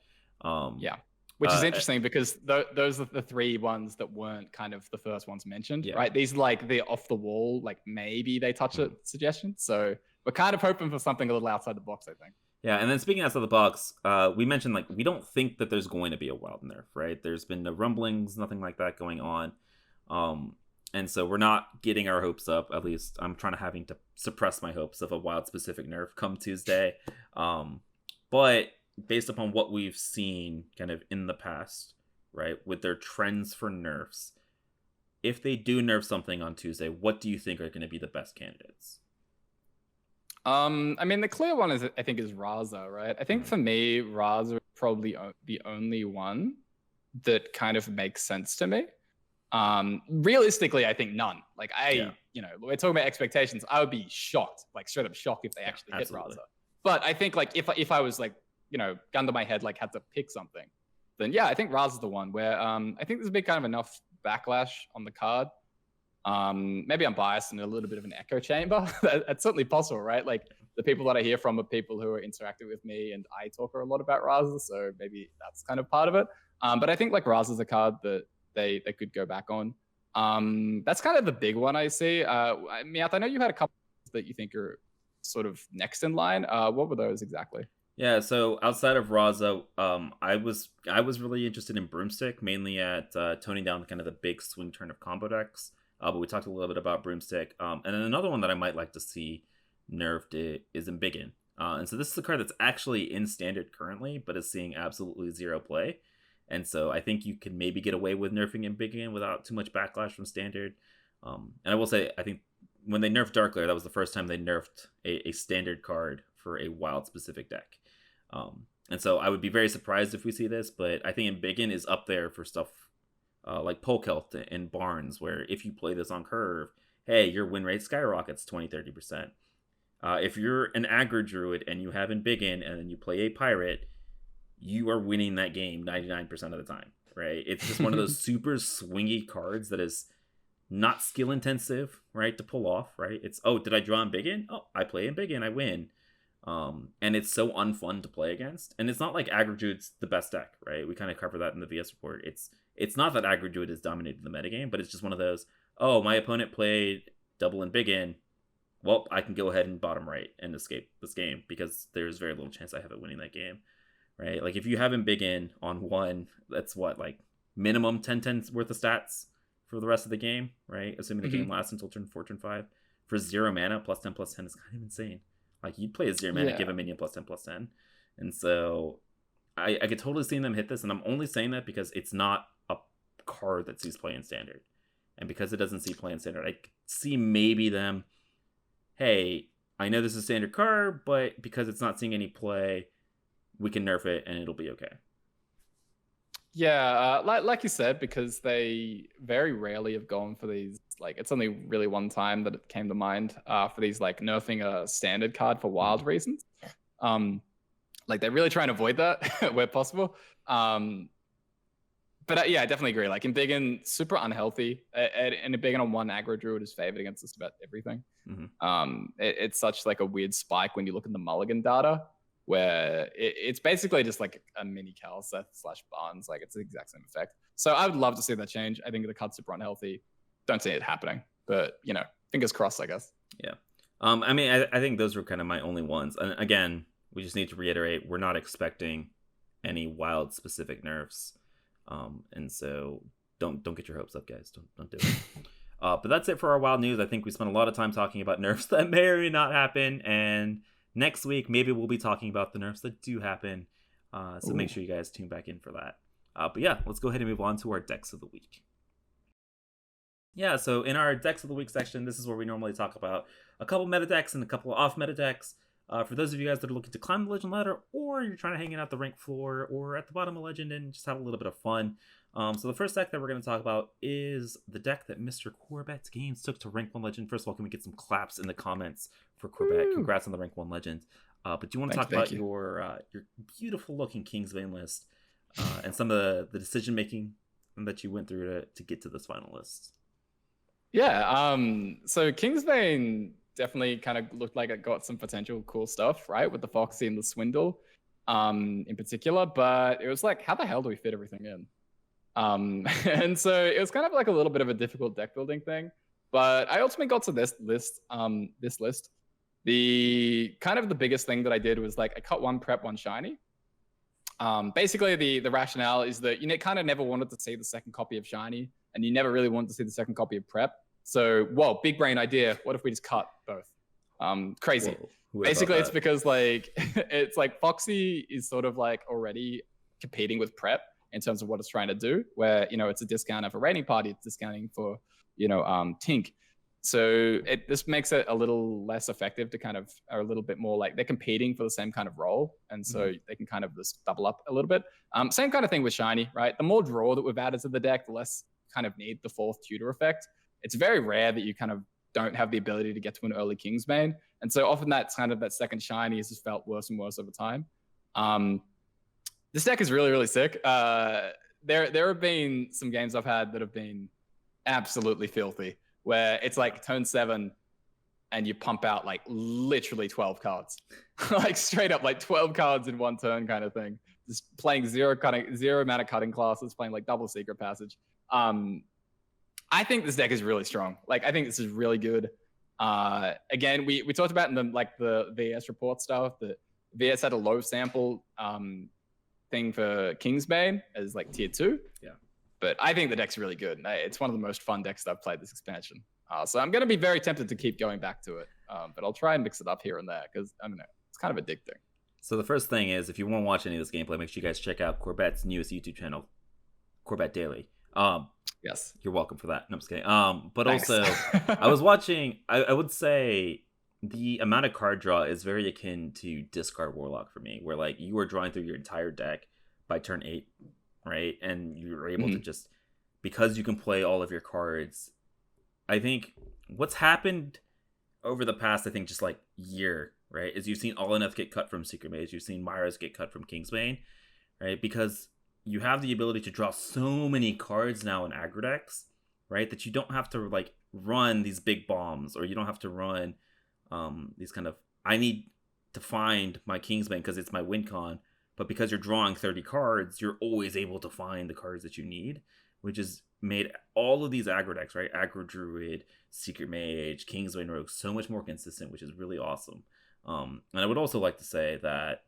Which is interesting because those are the 3 ones that weren't kind of the first ones mentioned, right? These are like the off the wall, like maybe they touch it suggestions. So we're kind of hoping for something a little outside the box, I think. Yeah, and then speaking outside the box, we mentioned like we don't think that there's going to be a Wild nerf, right? There's been no rumblings, nothing like that going on. And so we're not getting our hopes up. At least I'm having to suppress my hopes of a Wild specific nerf come Tuesday. But based upon what we've seen kind of in the past, right, with their trends for nerfs, if they do nerf something on Tuesday, what do you think are going to be the best candidates? I mean, the clear one is, I think, is Raza, right? I think for me, Raza is probably the only one that kind of makes sense to me. Realistically, I think none. Like we're talking about expectations. I would be shocked, like straight up shocked if they actually hit Raza. But I think like if I was like, gun to my head, like had to pick something, then yeah, I think Raza's the one where, I think there's been kind of enough backlash on the card. Maybe I'm biased and a little bit of an echo chamber. That's certainly possible, right? Like the people that I hear from are people who are interacting with me and I talk a lot about Raza. So maybe that's kind of part of it. But I think like Raza's a card that they could go back on. That's kind of the big one I see. Meowth, I know you had a couple that you think are sort of next in line. What were those exactly? Yeah, so outside of Raza, I was really interested in Broomstick, mainly at toning down kind of the big swing turn of combo decks. But we talked a little bit about Broomstick. And then another one that I might like to see nerfed is Embiggen. And so this is a card that's actually in Standard currently, but is seeing absolutely 0 play. And so I think you can maybe get away with nerfing Embiggen without too much backlash from Standard. And I will say, I think when they nerfed Darkler, that was the first time they nerfed a Standard card for a Wild specific deck. And so I would be very surprised if we see this, but I think Embiggen is up there for stuff like Polkelt and Barnes, where if you play this on curve, hey, your win rate skyrockets 20-30%. If you're an aggro druid and you have Embiggen and then you play a pirate, you are winning that game 99% of the time, right? It's just one of those super swingy cards that is not skill intensive, right, to pull off, right? It's, oh, did I draw Embiggen? Oh, I play Embiggen, I win. And it's so unfun to play against. And it's not like aggro druid's the best deck, right? We kind of cover that in the VS report. It's not that aggro druid is dominating the metagame, but it's just one of those, oh, my opponent played double Embiggen. Well, I can go ahead and bottom right and escape this game because there's very little chance I have it winning that game, right? Like if you have Embiggen on 1, that's what, like minimum 10/10 worth of stats for the rest of the game, right? Assuming the game lasts until turn 4, turn 5. For 0 mana, +10/+10 is kind of insane. Like you'd play a 0 mana, give a minion +10/+10. And so I could totally see them hit this, and I'm only saying that because it's not a card that sees play in Standard. And because it doesn't see play in Standard, I see maybe them, hey, I know this is a Standard card, but because it's not seeing any play, we can nerf it and it'll be okay. Yeah, like you said, because they very rarely have gone for these, like, it's only really one time that it came to mind for these, like, nerfing a Standard card for Wild reasons. Like, they're really trying to avoid that where possible. But yeah, I definitely agree. Like in Biggin, super unhealthy, and in Biggin on one aggro druid is favored against just about everything. It's such like a weird spike when you look at the mulligan data, where it's basically just like a mini Calseth / Barnes. Like it's the exact same effect. So I would love to see that change. I think the card's super unhealthy. Don't see it happening, but fingers crossed, I guess. Yeah. I mean, I think those were kind of my only ones. And again, we just need to reiterate, we're not expecting any wild specific nerfs. And so don't get your hopes up, guys. Don't do it. But that's it for our wild news. I think we spent a lot of time talking about nerfs that may or may not happen. And next week, maybe we'll be talking about the nerfs that do happen. So make sure you guys tune back in for that. But yeah, let's go ahead and move on to our decks of the week. Yeah, so in our decks of the week section, this is where we normally talk about a couple meta decks and a couple of off meta decks. For those of you guys that are looking to climb the Legend ladder, or you're trying to hang out the rank floor or at the bottom of Legend and just have a little bit of fun. So the first deck that we're going to talk about is the deck that Mr. CorbettGames took to rank 1 Legend. First of all, can we get some claps in the comments for Corbett? Woo! Congrats on the rank 1 Legend. But do you want to talk about your beautiful looking Kingsbane list and some of the decision making that you went through to get to this final list? Yeah, so Kingsbane definitely kind of looked like it got some potential cool stuff, right? With the Foxy and the Swindle in particular. But it was like, how the hell do we fit everything in? And so it was kind of like a little bit of a difficult deck building thing. But I ultimately got to this list. The kind of the biggest thing that I did was like I cut 1 prep, 1 shiny. Basically, the rationale is that you kind of never wanted to see the second copy of shiny, and you never really wanted to see the second copy of prep. So, whoa, big brain idea. What if we just cut both? Crazy. Basically, it's because like it's like Foxy is sort of like already competing with prep in terms of what it's trying to do. Where it's a discounter for raiding party, it's discounting for Tink. So this makes it a little less effective to kind of, or a little bit more like they're competing for the same kind of role. And so they can kind of just double up a little bit. Same kind of thing with shiny, right? The more draw that we've added to the deck, the less kind of need the 4th tutor effect. It's very rare that you kind of don't have the ability to get to an early Kingsbane. And so often that's kind of that second shiny has just felt worse and worse over time. This deck is really, really sick. There have been some games I've had that have been absolutely filthy, where it's like turn 7 and you pump out like literally 12 cards. Like straight up like 12 cards in 1 turn kind of thing. Just playing zero amount of cutting classes, playing like double secret passage. I think this deck is really strong. Like I think this is really good. Again, we talked about in the VS report stuff that VS had a low sample thing for Kingsbane as like tier 2. Yeah. But I think the deck's really good. It's one of the most fun decks that I've played this expansion. So I'm going to be very tempted to keep going back to it. But I'll try and mix it up here and there because I don't know, it's kind of addicting. So the first thing is, if you want to watch any of this gameplay, make sure you guys check out Corbett's newest YouTube channel, Corbett Daily. Yes, you're welcome for that. No, I'm just kidding. But thanks. Also, I was watching. I would say the amount of card draw is very akin to discard Warlock for me, where like you are drawing through your entire deck by turn 8, right? And you're able to just, because you can play all of your cards. I think what's happened over the past, just like year, right, is you've seen All-Enough get cut from Secret Mage, you've seen Myra's get cut from Kingsbane, right? Because you have the ability to draw so many cards now in aggro decks, right, that you don't have to like run these big bombs, or you don't have to run these kind of, I need to find my Kingsbane because it's my win con, but because you're drawing 30 cards, you're always able to find the cards that you need, which has made all of these aggro decks, right, Aggro Druid, Secret Mage, Kingsbane Rogue, so much more consistent, which is really awesome. And I would also like to say that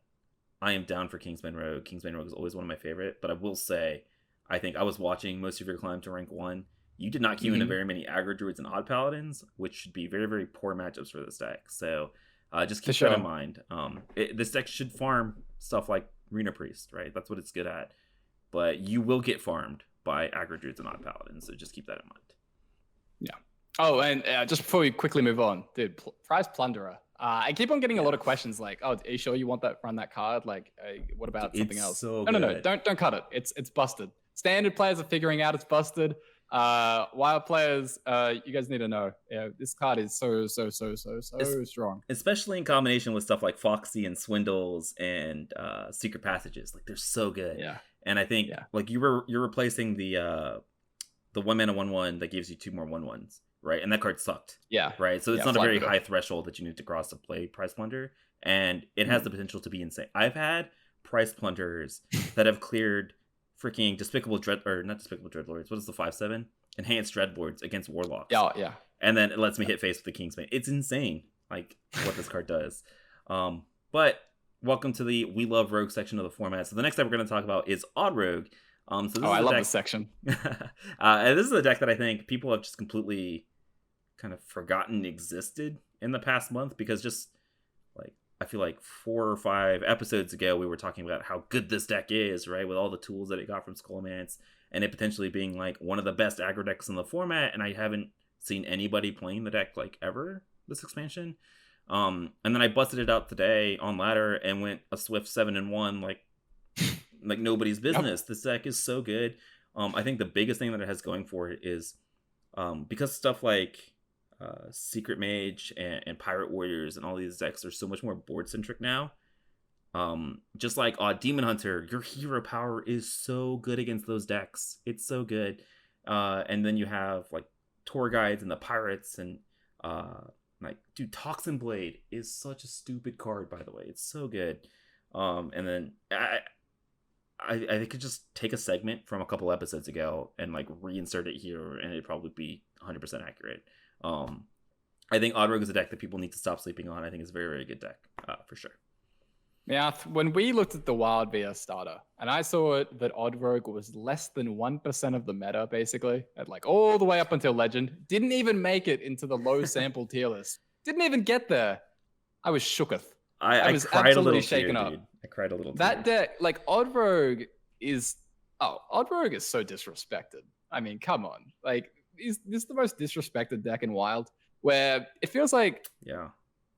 I am down for Kingsbane Rogue. Kingsbane Rogue is always one of my favorite, but I will say, I think I was watching most of your climb to rank 1. You did not queue into very many aggro druids and odd paladins, which should be very, very poor matchups for this deck. So just keep that in mind. This deck should farm stuff like Reno Priest, right? That's what it's good at. But you will get farmed by aggro druids and odd paladins, so just keep that in mind. Yeah. Oh, and just before we quickly move on, dude, Prize Plunderer. I keep on getting a lot of questions like, "Oh, are you sure you want that? Run that card? Like, what about something else?" So no, don't cut it. It's busted. Standard players are figuring out it's busted. Wild players, you guys need to know. Yeah, this card is so strong, especially in combination with stuff like Foxy and Swindles and Secret Passages. Like, they're so good. Yeah. And I think like you're replacing the 1 mana 1/1 that gives you 2 more 1/1s, right? And that card sucked. Yeah. Right. So it's not a very high threshold that you need to cross to play Price Plunder, and it has the potential to be insane. I've had Price Plunders that have cleared freaking Despicable not Despicable Dreadlords. What is the 5/7? Enhanced Dreadlords against Warlocks. Yeah. And then it lets me hit face with the Kingsbane. It's insane, like what this card does. But welcome to the We Love Rogue section of the format. So the next deck we're going to talk about is Odd Rogue. So this is I love this section. And this is a deck that I think people have just completely kind of forgotten existed in the past month, because just like I feel like 4 or 5 episodes ago we were talking about how good this deck is, right, with all the tools that it got from Skullmance and it potentially being like one of the best aggro decks in the format, and I haven't seen anybody playing the deck like ever this expansion. And then I busted it out today on ladder and went a swift 7-1 like nobody's business. This deck is so good. I think the biggest thing that it has going for it is because stuff like Secret Mage and Pirate Warriors and all these decks are so much more board centric now. Just like Demon Hunter, your hero power is so good against those decks. It's so good. And then you have like tour guides and the pirates, and like, dude, Toxin Blade is such a stupid card, by the way. It's so good. And then I could just take a segment from a couple episodes ago and like reinsert it here, and it'd probably be 100% accurate. I think Odd Rogue is a deck that people need to stop sleeping on. I think it's a very, very good deck, for sure. Yeah, when we looked at the Wild VS starter, and I saw that Odd Rogue was less than 1% of the meta, basically, at like all the way up until Legend, didn't even make it into the low sample tier list. Didn't even get there. I was shooketh. I was cried a little shaken up. Dude. I cried a little. That deck, like Odd Rogue is so disrespected. I mean, come on. Like, this is the most disrespected deck in Wild, where it feels like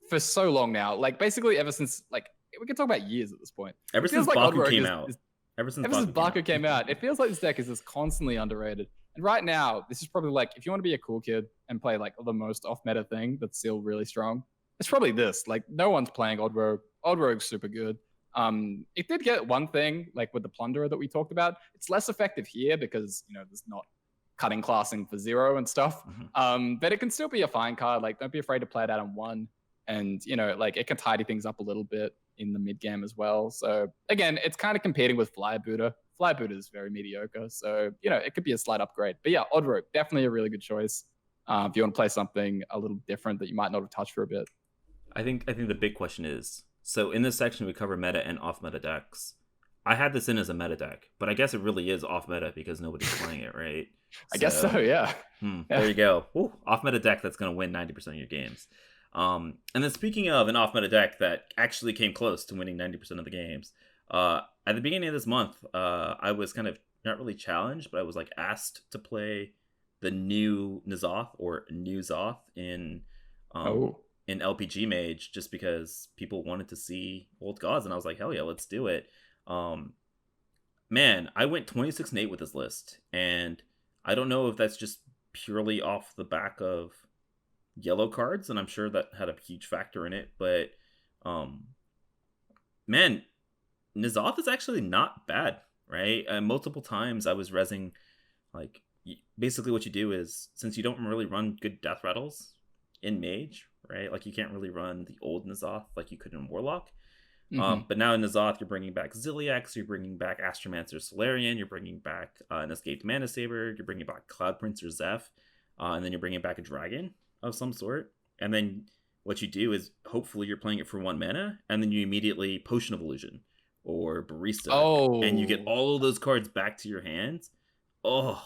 for so long now, like basically ever since like we can talk about years at this point. Ever since Baku came out. Ever since Baku came out, it feels like this deck is just constantly underrated. And right now, this is probably like, if you want to be a cool kid and play like the most off-meta thing that's still really strong, it's probably this. Like, no one's playing Odd Rogue. Odd Rogue's super good. It did get one thing, like with the Plunderer that we talked about. It's less effective here because, you know, there's not cutting classing for 0 and stuff. But it can still be a fine card. Like, don't be afraid to play it out on 1. And, you know, like, it can tidy things up a little bit in the mid game as well. So again, it's kind of competing with Flybooter. Flybooter is very mediocre, so you know it could be a slight upgrade. But yeah, Odd Rogue, definitely a really good choice if you want to play something a little different that you might not have touched for a bit. I think the big question is, so in this section we cover meta and off meta decks. I had this in as a meta deck, but I guess it really is off meta because nobody's playing it, right? I guess so, yeah. There you go. Ooh, off meta deck that's going to win 90% of your games. And then speaking of an off meta deck that actually came close to winning 90% of the games, at the beginning of this month, I was kind of not really challenged, but I was like asked to play the new Zoth or new Zoth in LPG Mage, just because people wanted to see old gods, and I was like, hell yeah, let's do it. Man, I went 26-8 with this list, and I don't know if that's just purely off the back of yellow cards, and I'm sure that had a huge factor in it, but man, N'Zoth is actually not bad, right? Multiple times I was rezzing, like, basically what you do is, since you don't really run good death rattles in Mage, right? Like, you can't really run the old N'Zoth like you could in Warlock. But now in N'Zoth, you're bringing back Ziliax, you're bringing back Astromancer Solarian, you're bringing back an Escaped Mana Saber, you're bringing back Cloud Prince or Zeph, and then you're bringing back a dragon of some sort. And then what you do is, hopefully you're playing it for 1 mana, and then you immediately Potion of Illusion or Barista, and you get all of those cards back to your hands. Oh,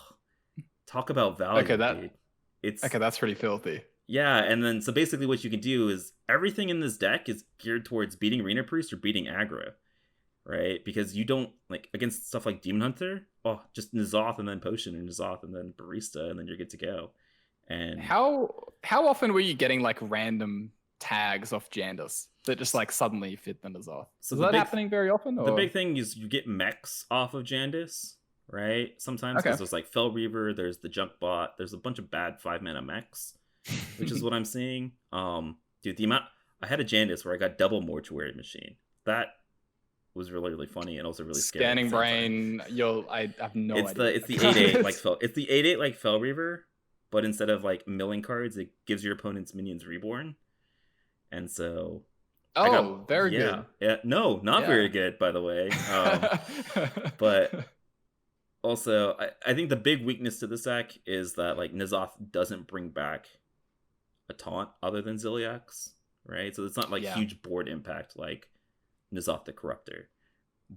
talk about value. Okay, that's pretty filthy. Yeah, and then so basically what you can do is everything in this deck is geared towards beating Arena Priest or beating aggro, right? Because you don't, like, against stuff like Demon Hunter, just N'Zoth and then Potion, and N'Zoth and then Barista, and then you're good to go. And how often were you getting like random tags off Jandas that just like suddenly fit the N'Zoth? So is that happening very often? Or? The big thing is you get mechs off of Jandas, right? Sometimes because there's like Fell Reaver, there's the Junk Bot, there's a bunch of bad 5-mana mechs, which is what I'm seeing. Dude, the amount I had a Jandas where I got double Mortuary Machine. That was really funny and also really scary. Scanning brain, I have no idea. It's the 8/8 like it's the 8/8 like Fel Reaver, but instead of like milling cards, it gives your opponent's minions reborn. And so very good. Yeah, no, not very good, by the way. But also, I think the big weakness to this deck is that like N'Zoth doesn't bring back a taunt other than Ziliax, right? So it's not like huge board impact like N'Zoth the Corruptor.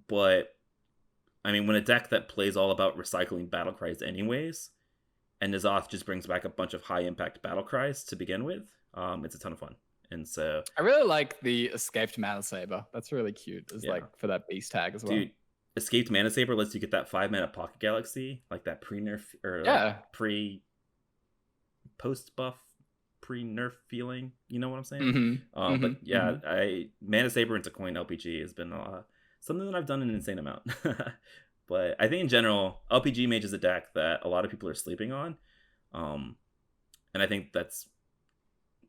But I mean, when a deck that plays all about recycling battle cries anyways, and N'Zoth just brings back a bunch of high impact battle cries to begin with, it's a ton of fun. And so I really like the Escaped Mana Saber. That's really cute. It's like for that beast tag as well. Dude, Escaped Mana Saber lets you get that 5-mana Pocket Galaxy, like that pre-nerf or post buff pre-nerf feeling. You know what I'm saying? But yeah, Mana Saber into Coin LPG has been something that I've done an insane amount. But I think in general, LPG Mage is a deck that a lot of people are sleeping on, and I think that's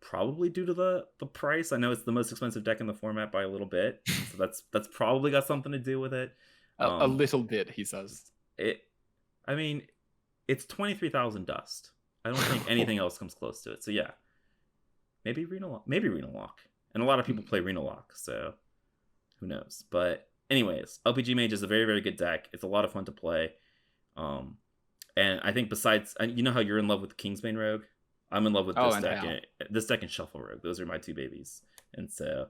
probably due to the price. I know it's the most expensive deck in the format by a little bit, so that's probably got something to do with it. A little bit, he says. I mean, it's 23,000 dust. I don't think anything else comes close to it. So yeah, maybe Reno Lock, and a lot of people play Reno Lock, so who knows? But anyways, LPG Mage is a very, very good deck. It's a lot of fun to play, and I think besides, you know how you're in love with Kingsbane Rogue, I'm in love with this deck. This deck and Shuffle Rogue. Those are my two babies, and so.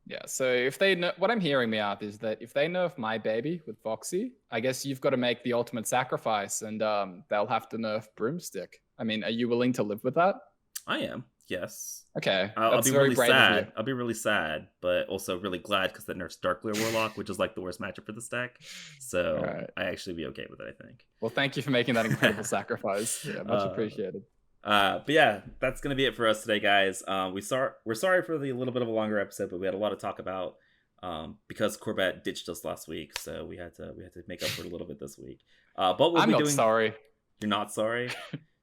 Yeah, so if they what I'm hearing, Meowth, is that if they nerf my baby with Foxy, I guess you've got to make the ultimate sacrifice, and they'll have to nerf Broomstick. I mean, are you willing to live with that? I am, yes. Okay, I'll be really sad. I'll be really sad, but also really glad because that nerfs Darkglare Warlock, which is like the worst matchup for this deck. So I actually be okay with it, I think. Well, thank you for making that incredible sacrifice. Yeah, much appreciated. But yeah, that's gonna be it for us today, guys. We're sorry for the little bit of a longer episode, but we had a lot to talk about because Corbett ditched us last week, so we had to make up for it a little bit this week. But I'm not sorry. You're not sorry?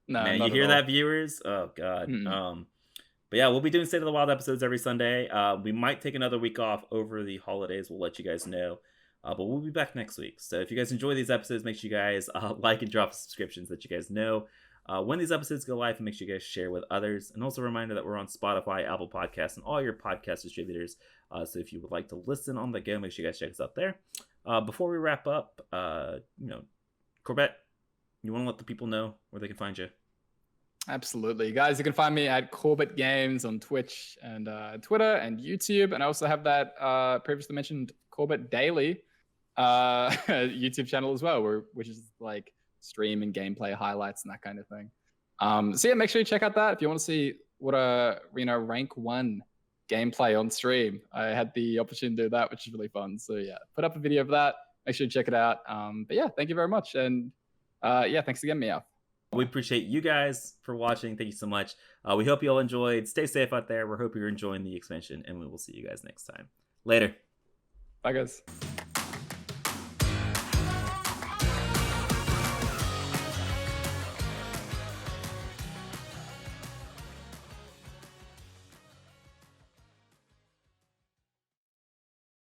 No, man, you hear that, viewers? Oh god. But yeah, we'll be doing State of the Wild episodes every Sunday. We might take another week off over the holidays. We'll let you guys know. But we'll be back next week. So if you guys enjoy these episodes, make sure you guys like and drop subscriptions that you guys know when these episodes go live, and make sure you guys share with others. And also a reminder that we're on Spotify, Apple Podcasts, and all your podcast distributors. So if you would like to listen on the go, make sure you guys check us out there. Before we wrap up, Corbett, you want to let the people know where they can find you? Absolutely. Guys, you can find me at CorbettGames on Twitch and Twitter and YouTube. And I also have that previously mentioned Corbett Daily YouTube channel as well, which is like stream and gameplay highlights and that kind of thing. So yeah, make sure you check out that if you want to see what a rank 1 gameplay on stream. I had the opportunity to do that, which is really fun. So yeah, put up a video of that. Make sure you check it out. But yeah, thank you very much. And yeah, thanks again, Meow. We appreciate you guys for watching. Thank you so much. We hope you all enjoyed. Stay safe out there. We hope you're enjoying the expansion, and we will see you guys next time. Later. Bye, guys.